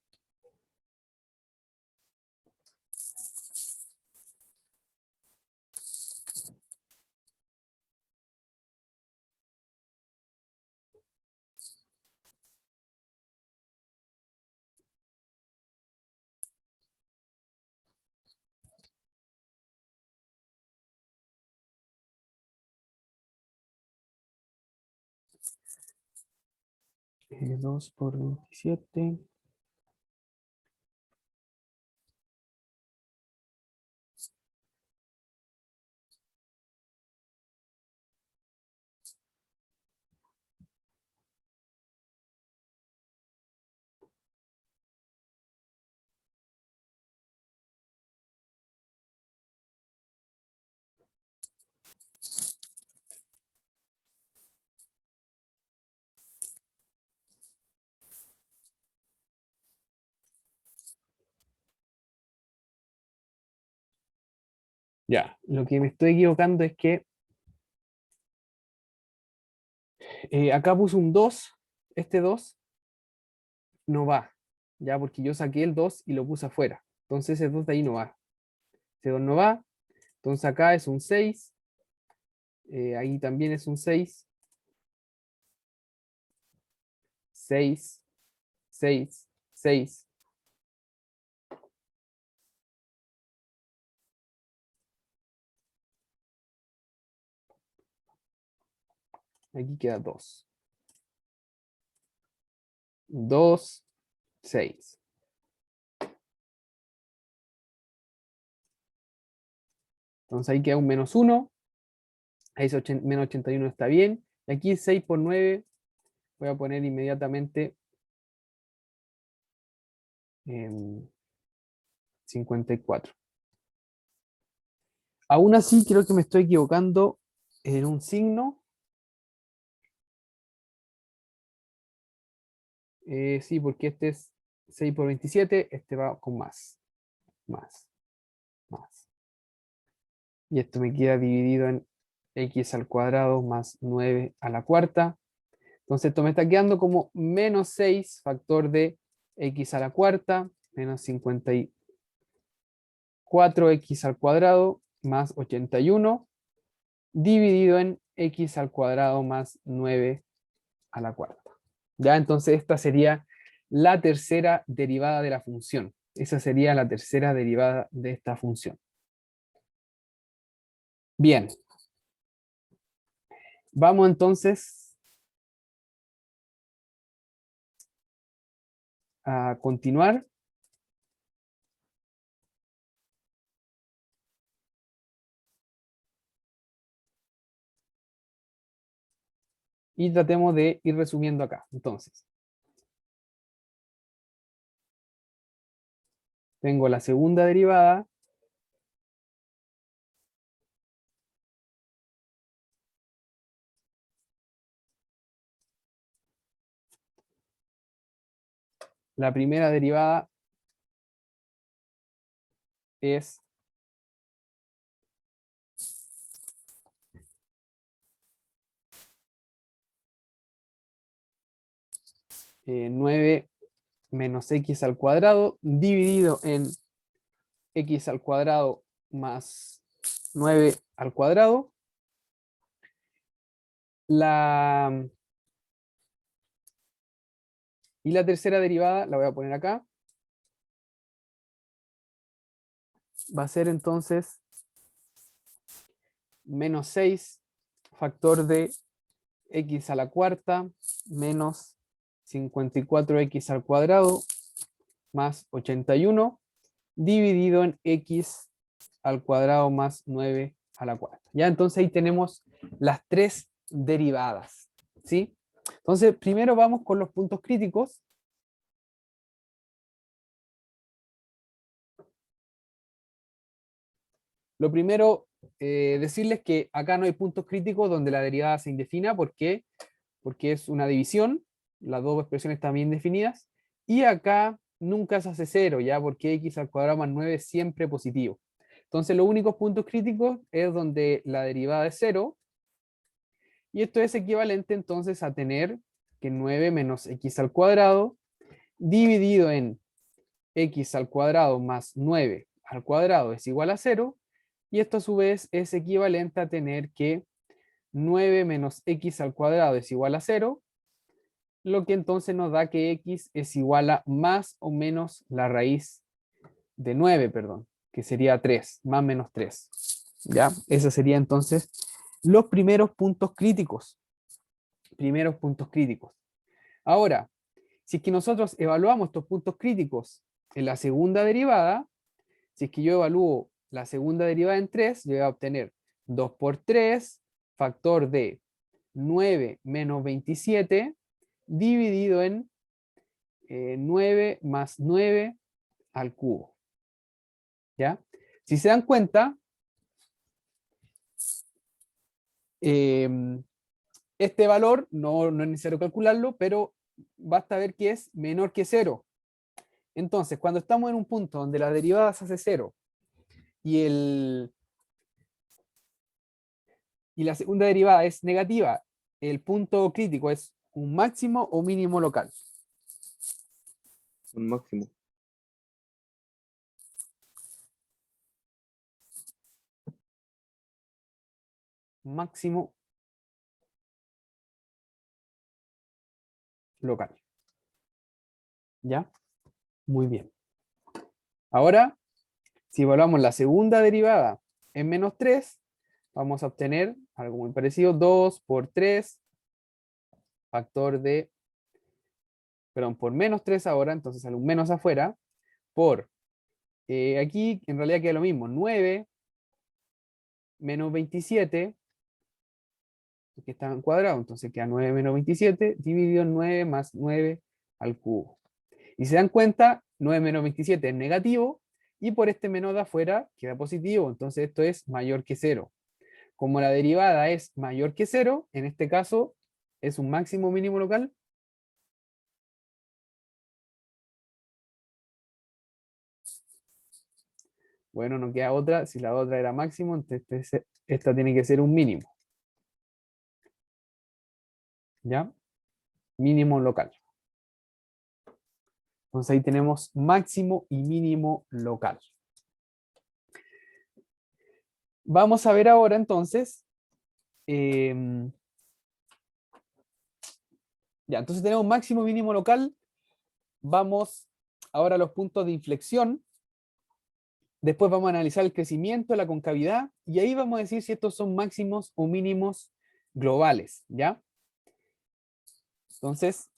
Eh, 2 por 27. Ya, lo que me estoy equivocando es que acá puse un 2, este 2 no va, ya, porque yo saqué el 2 y lo puse afuera. Entonces ese 2 de ahí no va. Ese 2 no va. Entonces acá es un 6. Ahí también es un 6. 6, 6, 6. Aquí queda 2. 2, 6. Entonces ahí queda un menos 1. Ahí menos 81 está bien. Y aquí 6 por 9. Voy a poner inmediatamente 54. Aún así creo que me estoy equivocando en un signo. Sí, porque este es 6 por 27. Este va con más. Más. Más. Y esto me queda dividido en x al cuadrado más 9 a la cuarta. Entonces esto me está quedando como menos 6 factor de x a la cuarta menos 54x al cuadrado más 81 dividido en x al cuadrado más 9 a la cuarta. Ya, entonces esta sería la tercera derivada de la función. Esa sería la tercera derivada de esta función. Bien. Vamos entonces a continuar. Y tratemos de ir resumiendo acá. Entonces, tengo la segunda derivada. La primera derivada es eh, 9 menos x al cuadrado dividido en x al cuadrado más 9 al cuadrado. Y la tercera derivada, la voy a poner acá, va a ser entonces menos 6 factor de x a la cuarta menos 54x al cuadrado más 81 dividido en x al cuadrado más 9 a la cuarta. Ya, entonces ahí tenemos las tres derivadas, ¿sí? Entonces, primero vamos con los puntos críticos. Lo primero, decirles que acá no hay puntos críticos donde la derivada se indefina. ¿Por qué? Porque es una división, las dos expresiones están bien definidas, y acá nunca se hace cero, ¿ya? Porque x al cuadrado más 9 es siempre positivo. Entonces los únicos puntos críticos es donde la derivada es cero, y esto es equivalente entonces a tener que 9 menos x al cuadrado dividido en x al cuadrado más 9 al cuadrado es igual a 0, y esto a su vez es equivalente a tener que 9 menos x al cuadrado es igual a 0, lo que entonces nos da que x es igual a más o menos la raíz de 9, perdón, que sería 3, más menos 3. ¿Ya? Esos serían entonces los primeros puntos críticos. Primeros puntos críticos. Ahora, si es que nosotros evaluamos estos puntos críticos en la segunda derivada, si es que yo evalúo la segunda derivada en 3, yo voy a obtener 2 por 3, factor de 9 menos 27, dividido en 9 más 9 al cubo. ¿Ya? Si se dan cuenta, este valor no es necesario calcularlo, pero basta ver que es menor que 0. Entonces, cuando estamos en un punto donde la derivada se hace 0 y la segunda derivada es negativa, el punto crítico es un máximo o mínimo local. Un máximo. Máximo local. ¿Ya? Muy bien. Ahora, si evaluamos la segunda derivada en menos 3, vamos a obtener algo muy parecido, 2 por 3, factor de, perdón, por menos 3 ahora, entonces sale un menos afuera, por, aquí en realidad queda lo mismo, 9 menos 27, que está en cuadrado, entonces queda 9 menos 27, dividido en 9 más 9 al cubo. Y se dan cuenta, 9 menos 27 es negativo, y por este menos de afuera queda positivo, entonces esto es mayor que 0. Como la derivada es mayor que 0, en este caso es un máximo mínimo local. Bueno, no queda otra, si la otra era máximo, entonces esta tiene que ser un mínimo. ¿Ya? Mínimo local. Entonces ahí tenemos máximo y mínimo local. Vamos a ver ahora entonces. Ya, entonces tenemos máximo y mínimo local. Vamos ahora a los puntos de inflexión. Después vamos a analizar el crecimiento, la concavidad, y ahí vamos a decir si estos son máximos o mínimos globales, ¿ya? Entonces,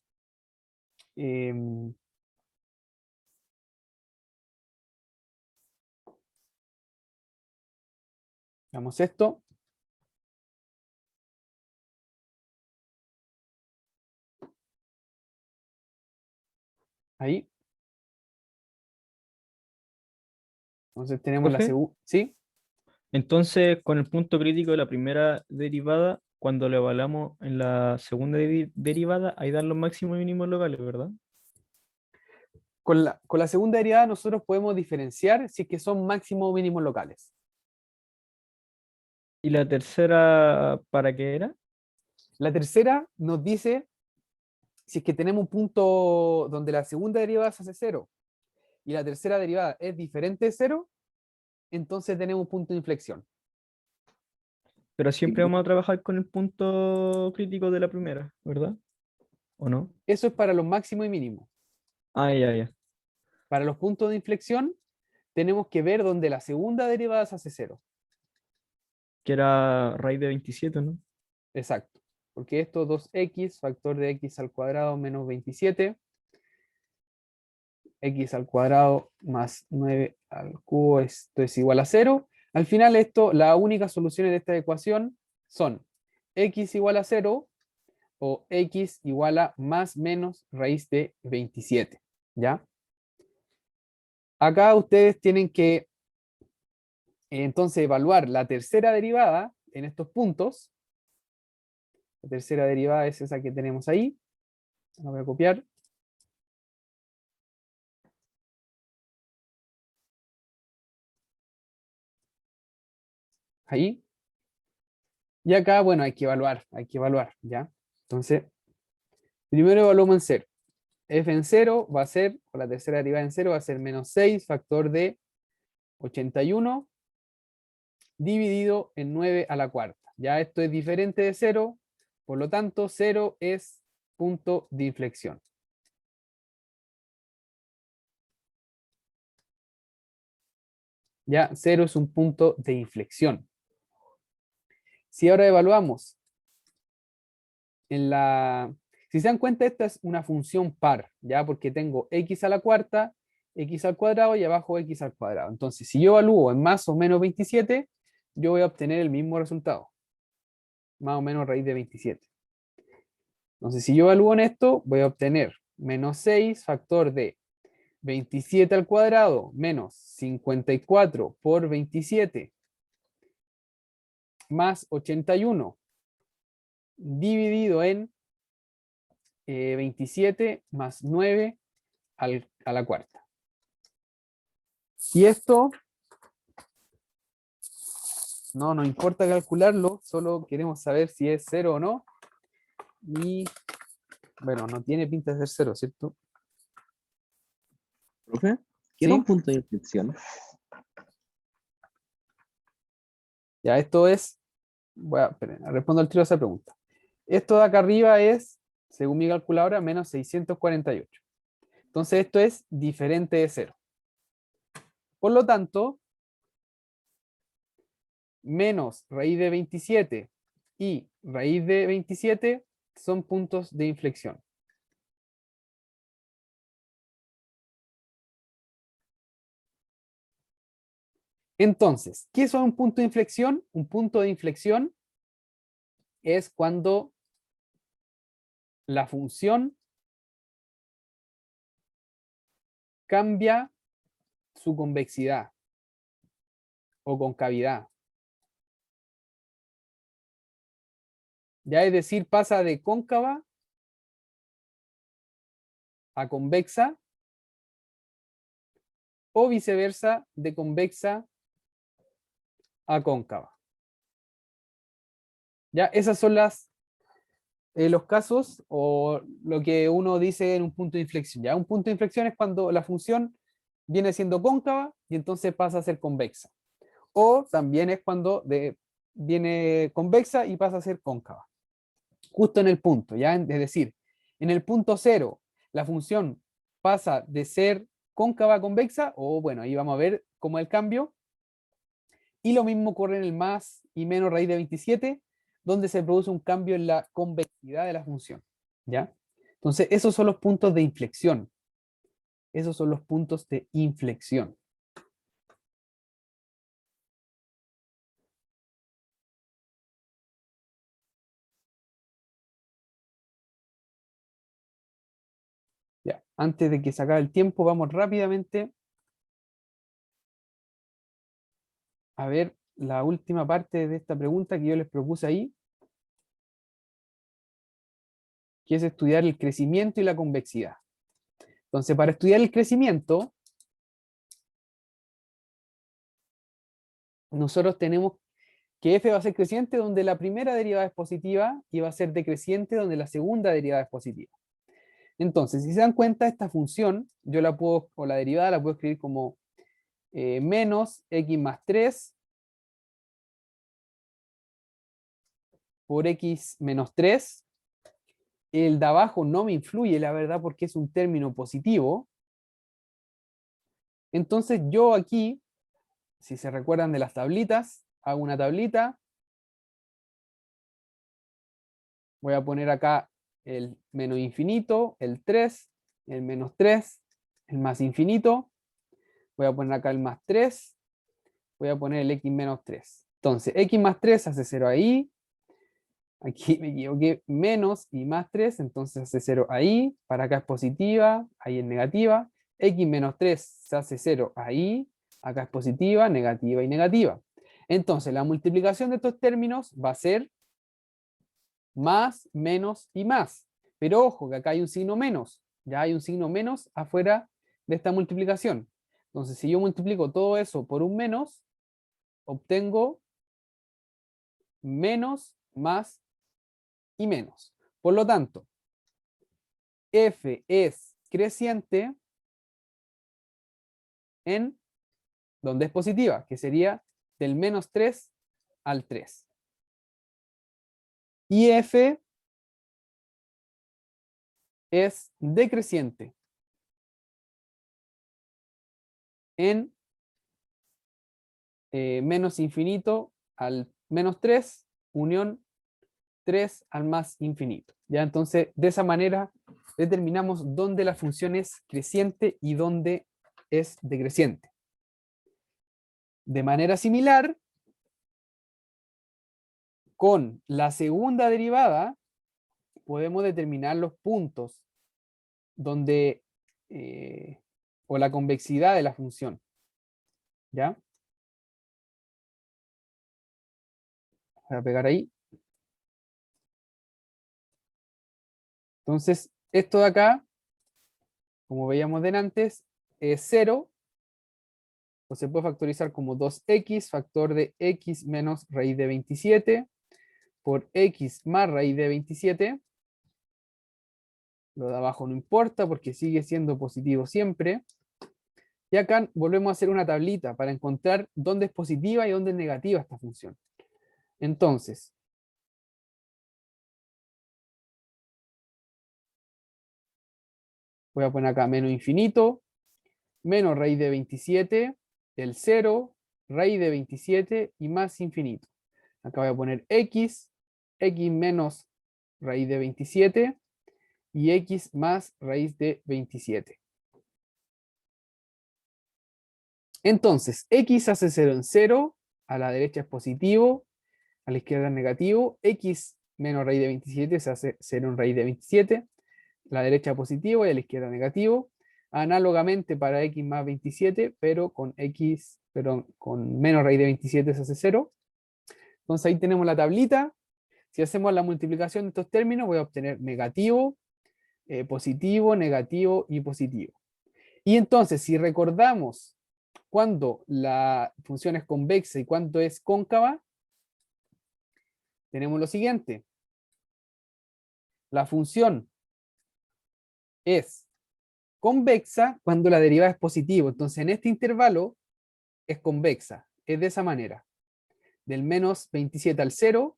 veamos esto. Ahí. Entonces tenemos la Profe, segunda, ¿sí? entonces con el punto crítico de la primera derivada, cuando lo evaluamos en la segunda derivada, ahí dan los máximos y mínimos locales, ¿verdad? Con la segunda derivada nosotros podemos diferenciar si es que son máximos o mínimos locales. ¿Y la tercera para qué era? La tercera nos dice si es que tenemos un punto donde la segunda derivada se hace cero y la tercera derivada es diferente de cero, entonces tenemos un punto de inflexión. Pero siempre vamos a trabajar con el punto crítico de la primera, ¿verdad? ¿O no? Eso es para los máximos y mínimos. Ah, ya, ya. Para los puntos de inflexión tenemos que ver donde la segunda derivada se hace cero. Que era raíz de 27, ¿no? Exacto. Porque esto 2x, factor de x al cuadrado menos 27, x al cuadrado más 9 al cubo, esto es igual a 0. Al final esto, las únicas soluciones de esta ecuación son x igual a 0 o x igual a más menos raíz de 27, ¿ya? Acá ustedes tienen que entonces evaluar la tercera derivada en estos puntos. La tercera derivada es esa que tenemos ahí. La voy a copiar. Ahí. Y acá, bueno, hay que evaluar, ¿ya? Entonces, primero evaluamos en cero. F en 0 va a ser, o la tercera derivada en 0 va a ser menos 6, factor de 81, dividido en 9 a la cuarta. Ya esto es diferente de 0, por lo tanto 0 es punto de inflexión. Ya 0 es un punto de inflexión. Si ahora evaluamos en la... Si se dan cuenta, esta es una función par, ¿ya? Porque tengo x a la cuarta, x al cuadrado y abajo x al cuadrado. Entonces, si yo evalúo en más o menos 27, yo voy a obtener el mismo resultado. Más o menos raíz de 27. Entonces, si yo evalúo en esto, voy a obtener menos 6 factor de 27 al cuadrado menos 54 por 27 más 81 dividido en 27 más 9 a la cuarta. Y esto no nos importa calcularlo, solo queremos saber si es 0 o no. Y bueno, no tiene pinta de ser 0, ¿cierto? ¿Profe? ¿Qué era un ¿Sí? punto de inflexión? Ya, esto es... esperen, respondo al tiro a esa pregunta. Esto de acá arriba es, según mi calculadora, menos 648. Entonces esto es diferente de 0. Por lo tanto, menos raíz de 27 y raíz de 27 son puntos de inflexión. Entonces, ¿qué es un punto de inflexión? Un punto de inflexión es cuando la función cambia su convexidad o concavidad. Ya es decir, pasa de cóncava a convexa o viceversa, de convexa a cóncava. Ya, esas son los casos o lo que uno dice en un punto de inflexión. Ya, un punto de inflexión es cuando la función viene siendo cóncava y entonces pasa a ser convexa. o también es cuando viene convexa y pasa a ser cóncava. Justo en el punto, ¿ya? Es decir, en el punto 0, la función pasa de ser cóncava a convexa, o bueno, ahí vamos a ver cómo es el cambio. Y lo mismo ocurre en el más y menos raíz de 27, donde se produce un cambio en la convexidad de la función, ¿ya? Entonces, esos son los puntos de inflexión. Esos son los puntos de inflexión. Ya, antes de que se acabe el tiempo, vamos rápidamente a ver la última parte de esta pregunta que yo les propuse ahí, que es estudiar el crecimiento y la convexidad. Entonces, para estudiar el crecimiento, nosotros tenemos que f va a ser creciente donde la primera derivada es positiva y va a ser decreciente donde la segunda derivada es positiva. Entonces, si se dan cuenta, esta función, yo la puedo, o la derivada la puedo escribir como menos x más 3 por x menos 3. El de abajo no me influye, la verdad, porque es un término positivo. Entonces yo aquí, si se recuerdan de las tablitas, hago una tablita. Voy a poner acá el menos infinito, el 3, el menos 3, el más infinito. Voy a poner acá el más 3. Voy a poner el x menos 3. Entonces, x más 3 hace 0 ahí. Aquí me equivoqué, menos y más 3, entonces hace 0 ahí. Para acá es positiva, ahí es negativa. X menos 3 se hace 0 ahí. Acá es positiva, negativa y negativa. Entonces, la multiplicación de estos términos va a ser más, menos y más. Pero ojo, que acá hay un signo menos. Ya hay un signo menos afuera de esta multiplicación. Entonces, si yo multiplico todo eso por un menos, obtengo menos, más y menos. Por lo tanto, f es creciente en donde es positiva, que sería del menos 3 al 3. Y f es decreciente en menos infinito al menos 3, unión 3 al más infinito. ¿Ya? Entonces, de esa manera determinamos dónde la función es creciente y dónde es decreciente. De manera similar, con la segunda derivada, podemos determinar los puntos donde, o la convexidad de la función. ¿Ya? Voy a pegar ahí. Entonces, esto de acá, como veíamos antes, es 0, o se puede factorizar como 2x, factor de x menos raíz de 27, por x más raíz de 27. Lo de abajo no importa porque sigue siendo positivo siempre. Y acá volvemos a hacer una tablita para encontrar dónde es positiva y dónde es negativa esta función. Entonces, voy a poner acá menos infinito, menos raíz de 27, el 0, raíz de 27 y más infinito. Acá voy a poner x, x menos raíz de 27 y x más raíz de 27. Entonces, x hace 0 en 0, a la derecha es positivo, a la izquierda es negativo, x menos raíz de 27 se hace 0 en raíz de 27, a la derecha positivo y a la izquierda negativo. Análogamente para x más 27, pero con menos raíz de 27 se hace 0. Entonces ahí tenemos la tablita. Si hacemos la multiplicación de estos términos, voy a obtener negativo, positivo, negativo y positivo. Y entonces, si recordamos cuando la función es convexa y cuando es cóncava, tenemos lo siguiente. La función es convexa cuando la derivada es positiva. Entonces, en este intervalo es convexa. es de esa manera. Del menos 27 al 0,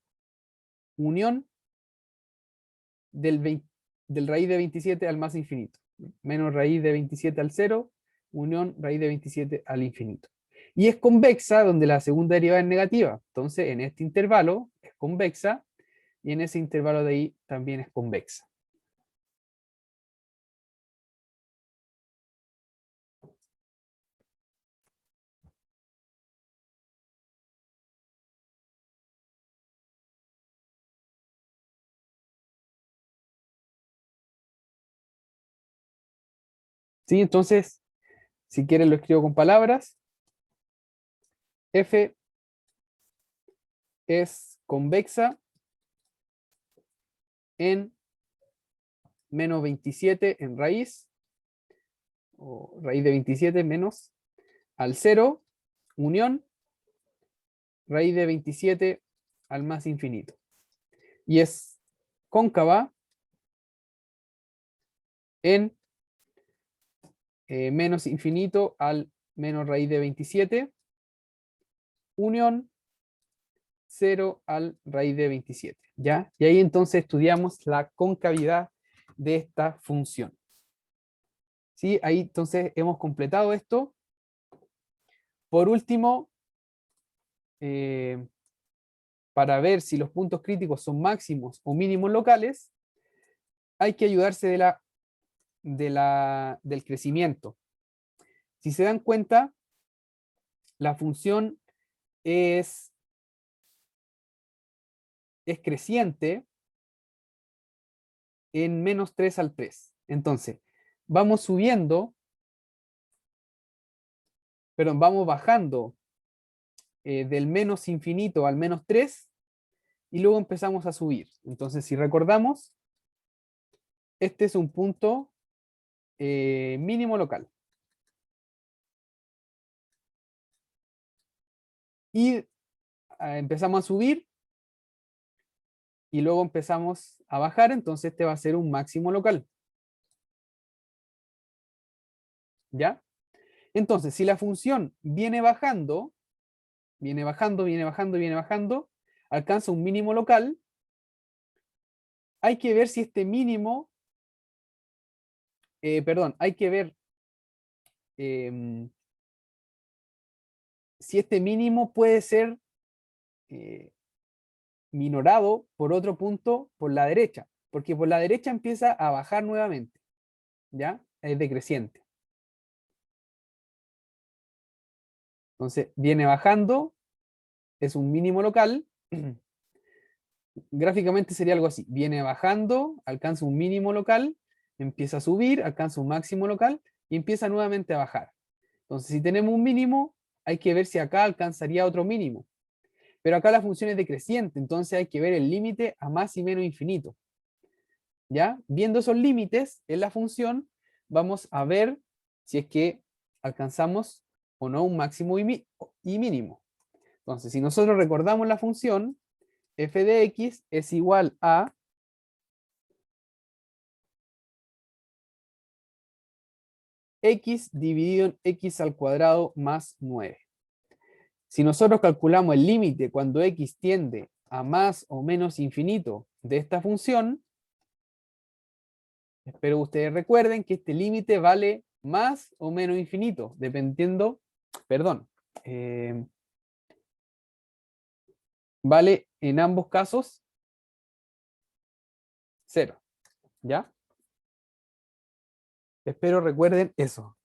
unión del raíz de 27 al más infinito. Menos raíz de 27 al 0, unión raíz de 27 al infinito. Y es convexa donde la segunda derivada es negativa. Entonces, en este intervalo es convexa y en ese intervalo de ahí también es convexa. ¿Sí? Entonces, si quieren lo escribo con palabras. F es convexa en menos 27 en raíz, o raíz de 27 menos al 0, unión, raíz de 27 al más infinito. Y es cóncava en menos infinito al menos raíz de 27, unión 0 al raíz de 27. ¿Ya? Y ahí entonces estudiamos la concavidad de esta función. ¿Sí? Ahí entonces hemos completado esto. Por último, para ver si los puntos críticos son máximos o mínimos locales, hay que ayudarse del crecimiento. Si se dan cuenta, la función es creciente en menos 3 al 3. Entonces, vamos subiendo, perdón, vamos bajando del menos infinito al menos 3 y luego empezamos a subir. Entonces, si recordamos, este es un punto mínimo local. Y empezamos a subir y luego empezamos a bajar, entonces este va a ser un máximo local. ¿Ya? Entonces, si la función viene bajando, viene bajando, viene bajando, viene bajando, alcanza un mínimo local, hay que ver si este mínimo, hay que ver si este mínimo puede ser minorado por otro punto por la derecha, porque por la derecha empieza a bajar nuevamente, ¿ya? Es decreciente. Entonces viene bajando, es un mínimo local, gráficamente sería algo así, viene bajando, alcanza un mínimo local, empieza a subir, alcanza un máximo local y empieza nuevamente a bajar. Entonces si tenemos un mínimo, hay que ver si acá alcanzaría otro mínimo. Pero acá la función es decreciente, entonces hay que ver el límite a más y menos infinito. ¿Ya? Viendo esos límites en la función, vamos a ver si es que alcanzamos o no un máximo y mínimo. Entonces, si nosotros recordamos la función, f de x es igual a x dividido en x al cuadrado más 9. Si nosotros calculamos el límite cuando x tiende a más o menos infinito de esta función, espero que ustedes recuerden que este límite vale más o menos infinito, dependiendo, vale en ambos casos 0, ¿ya? Espero recuerden eso.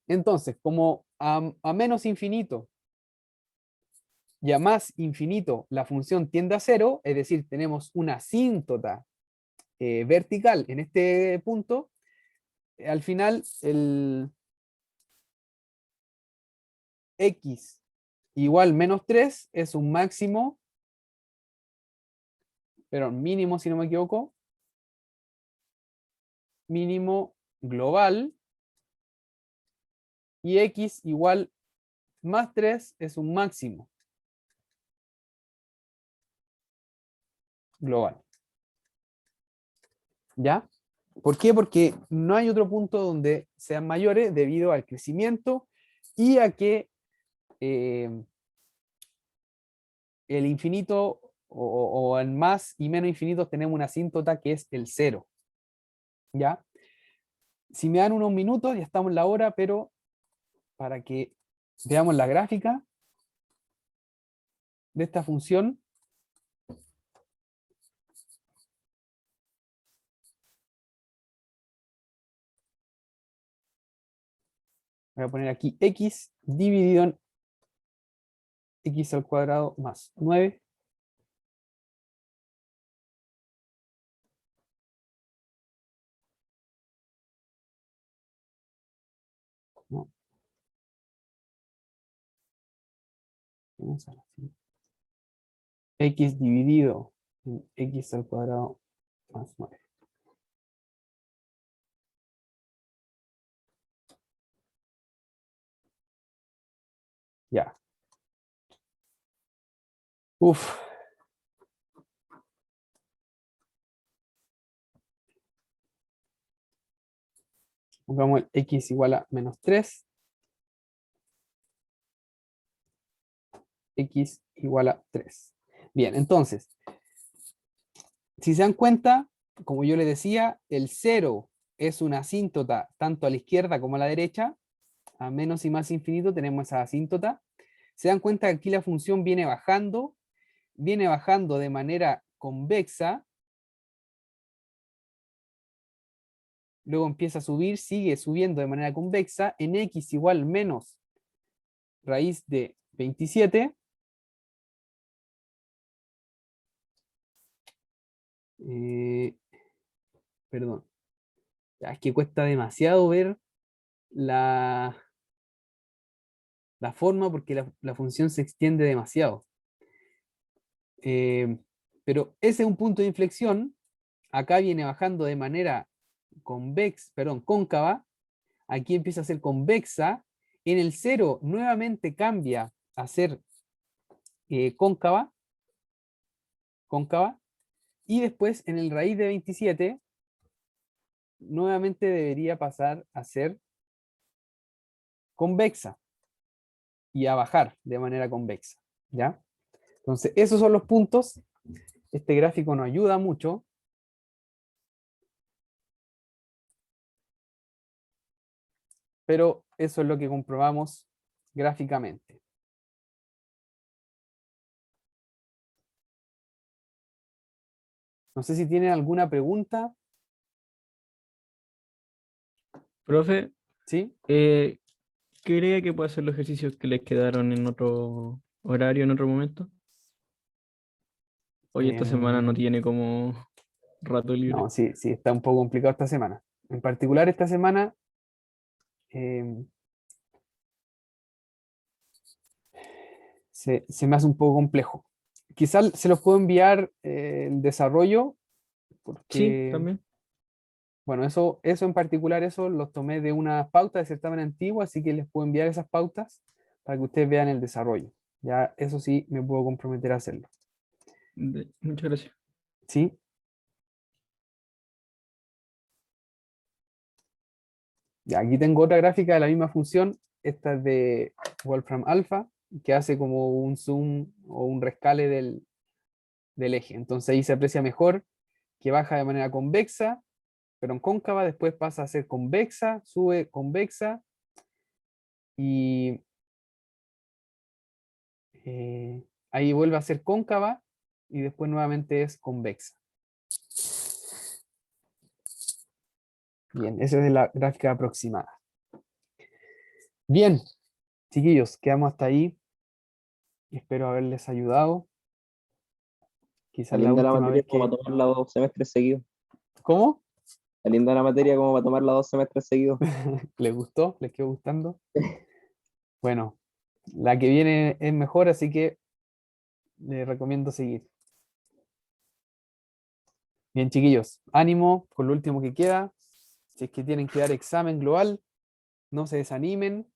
Entonces, como a menos infinito y a más infinito la función tiende a 0, es decir, tenemos una asíntota vertical en este punto, al final el x igual menos 3 es un máximo, pero mínimo si no me equivoco, mínimo global, y x igual más 3 es un máximo global. ¿Ya? ¿Por qué? Porque no hay otro punto donde sean mayores debido al crecimiento y a que el infinito o en más y menos infinitos tenemos una asíntota que es el 0. ¿Ya? Si me dan unos minutos, ya estamos en la hora, pero para que veamos la gráfica de esta función. Voy a poner aquí x dividido en x al cuadrado más 9. No. Vamos a la siguiente. X dividido en x al cuadrado más 9. Ya. Uf. Pongamos el x igual a menos 3. X igual a 3. Bien, entonces, si se dan cuenta, como yo les decía, el 0 es una asíntota tanto a la izquierda como a la derecha. A menos y más infinito tenemos esa asíntota. Se dan cuenta que aquí la función viene bajando de manera convexa, luego empieza a subir, sigue subiendo de manera convexa, en x igual menos raíz de 27, perdón, ya, es que cuesta demasiado ver la forma porque la función se extiende demasiado. Pero ese es un punto de inflexión. Acá viene bajando de manera cóncava, aquí empieza a ser convexa, en el 0 nuevamente cambia a ser cóncava, y después en el raíz de 27 nuevamente debería pasar a ser convexa y a bajar de manera convexa, ¿ya? Entonces esos son los puntos. Este gráfico nos ayuda mucho. Pero eso es lo que comprobamos gráficamente. No sé si tienen alguna pregunta. Profe, ¿Sí? ¿qué cree que puede hacer los ejercicios que les quedaron en otro horario, en otro momento? Hoy esta semana no Em, tiene como rato libre. no, sí, sí, está un poco complicado esta semana. En particular esta semana em, se me hace un poco complejo. Quizás se los puedo enviar el desarrollo, Sí, porque, también. bueno, eso en particular, eso los tomé de una pauta de certamen antiguo, así que les puedo enviar esas pautas para que ustedes vean el desarrollo. Ya, eso sí, me puedo comprometer a hacerlo. Muchas gracias. ¿Sí? Ya, aquí tengo otra gráfica de la misma función. Esta es de Wolfram Alpha, que hace como un zoom o un rescale del eje. Entonces ahí se aprecia mejor que baja de manera convexa, pero en cóncava, después pasa a ser convexa, sube convexa, y ahí vuelve a ser cóncava, y después nuevamente es convexa. Bien, esa es la gráfica aproximada. Bien, chiquillos, quedamos hasta ahí. Espero haberles ayudado. Está Quizás la linda la última materia vez como que... para tomarla 2 semestres seguidos. ¿Cómo? Está linda la materia como para tomarla 2 semestres seguidos. ¿Les gustó? ¿Les quedó gustando? Bueno, la que viene es mejor, así que les recomiendo seguir. Bien, chiquillos, ánimo con lo último que queda. Si es que tienen que dar examen global, no se desanimen.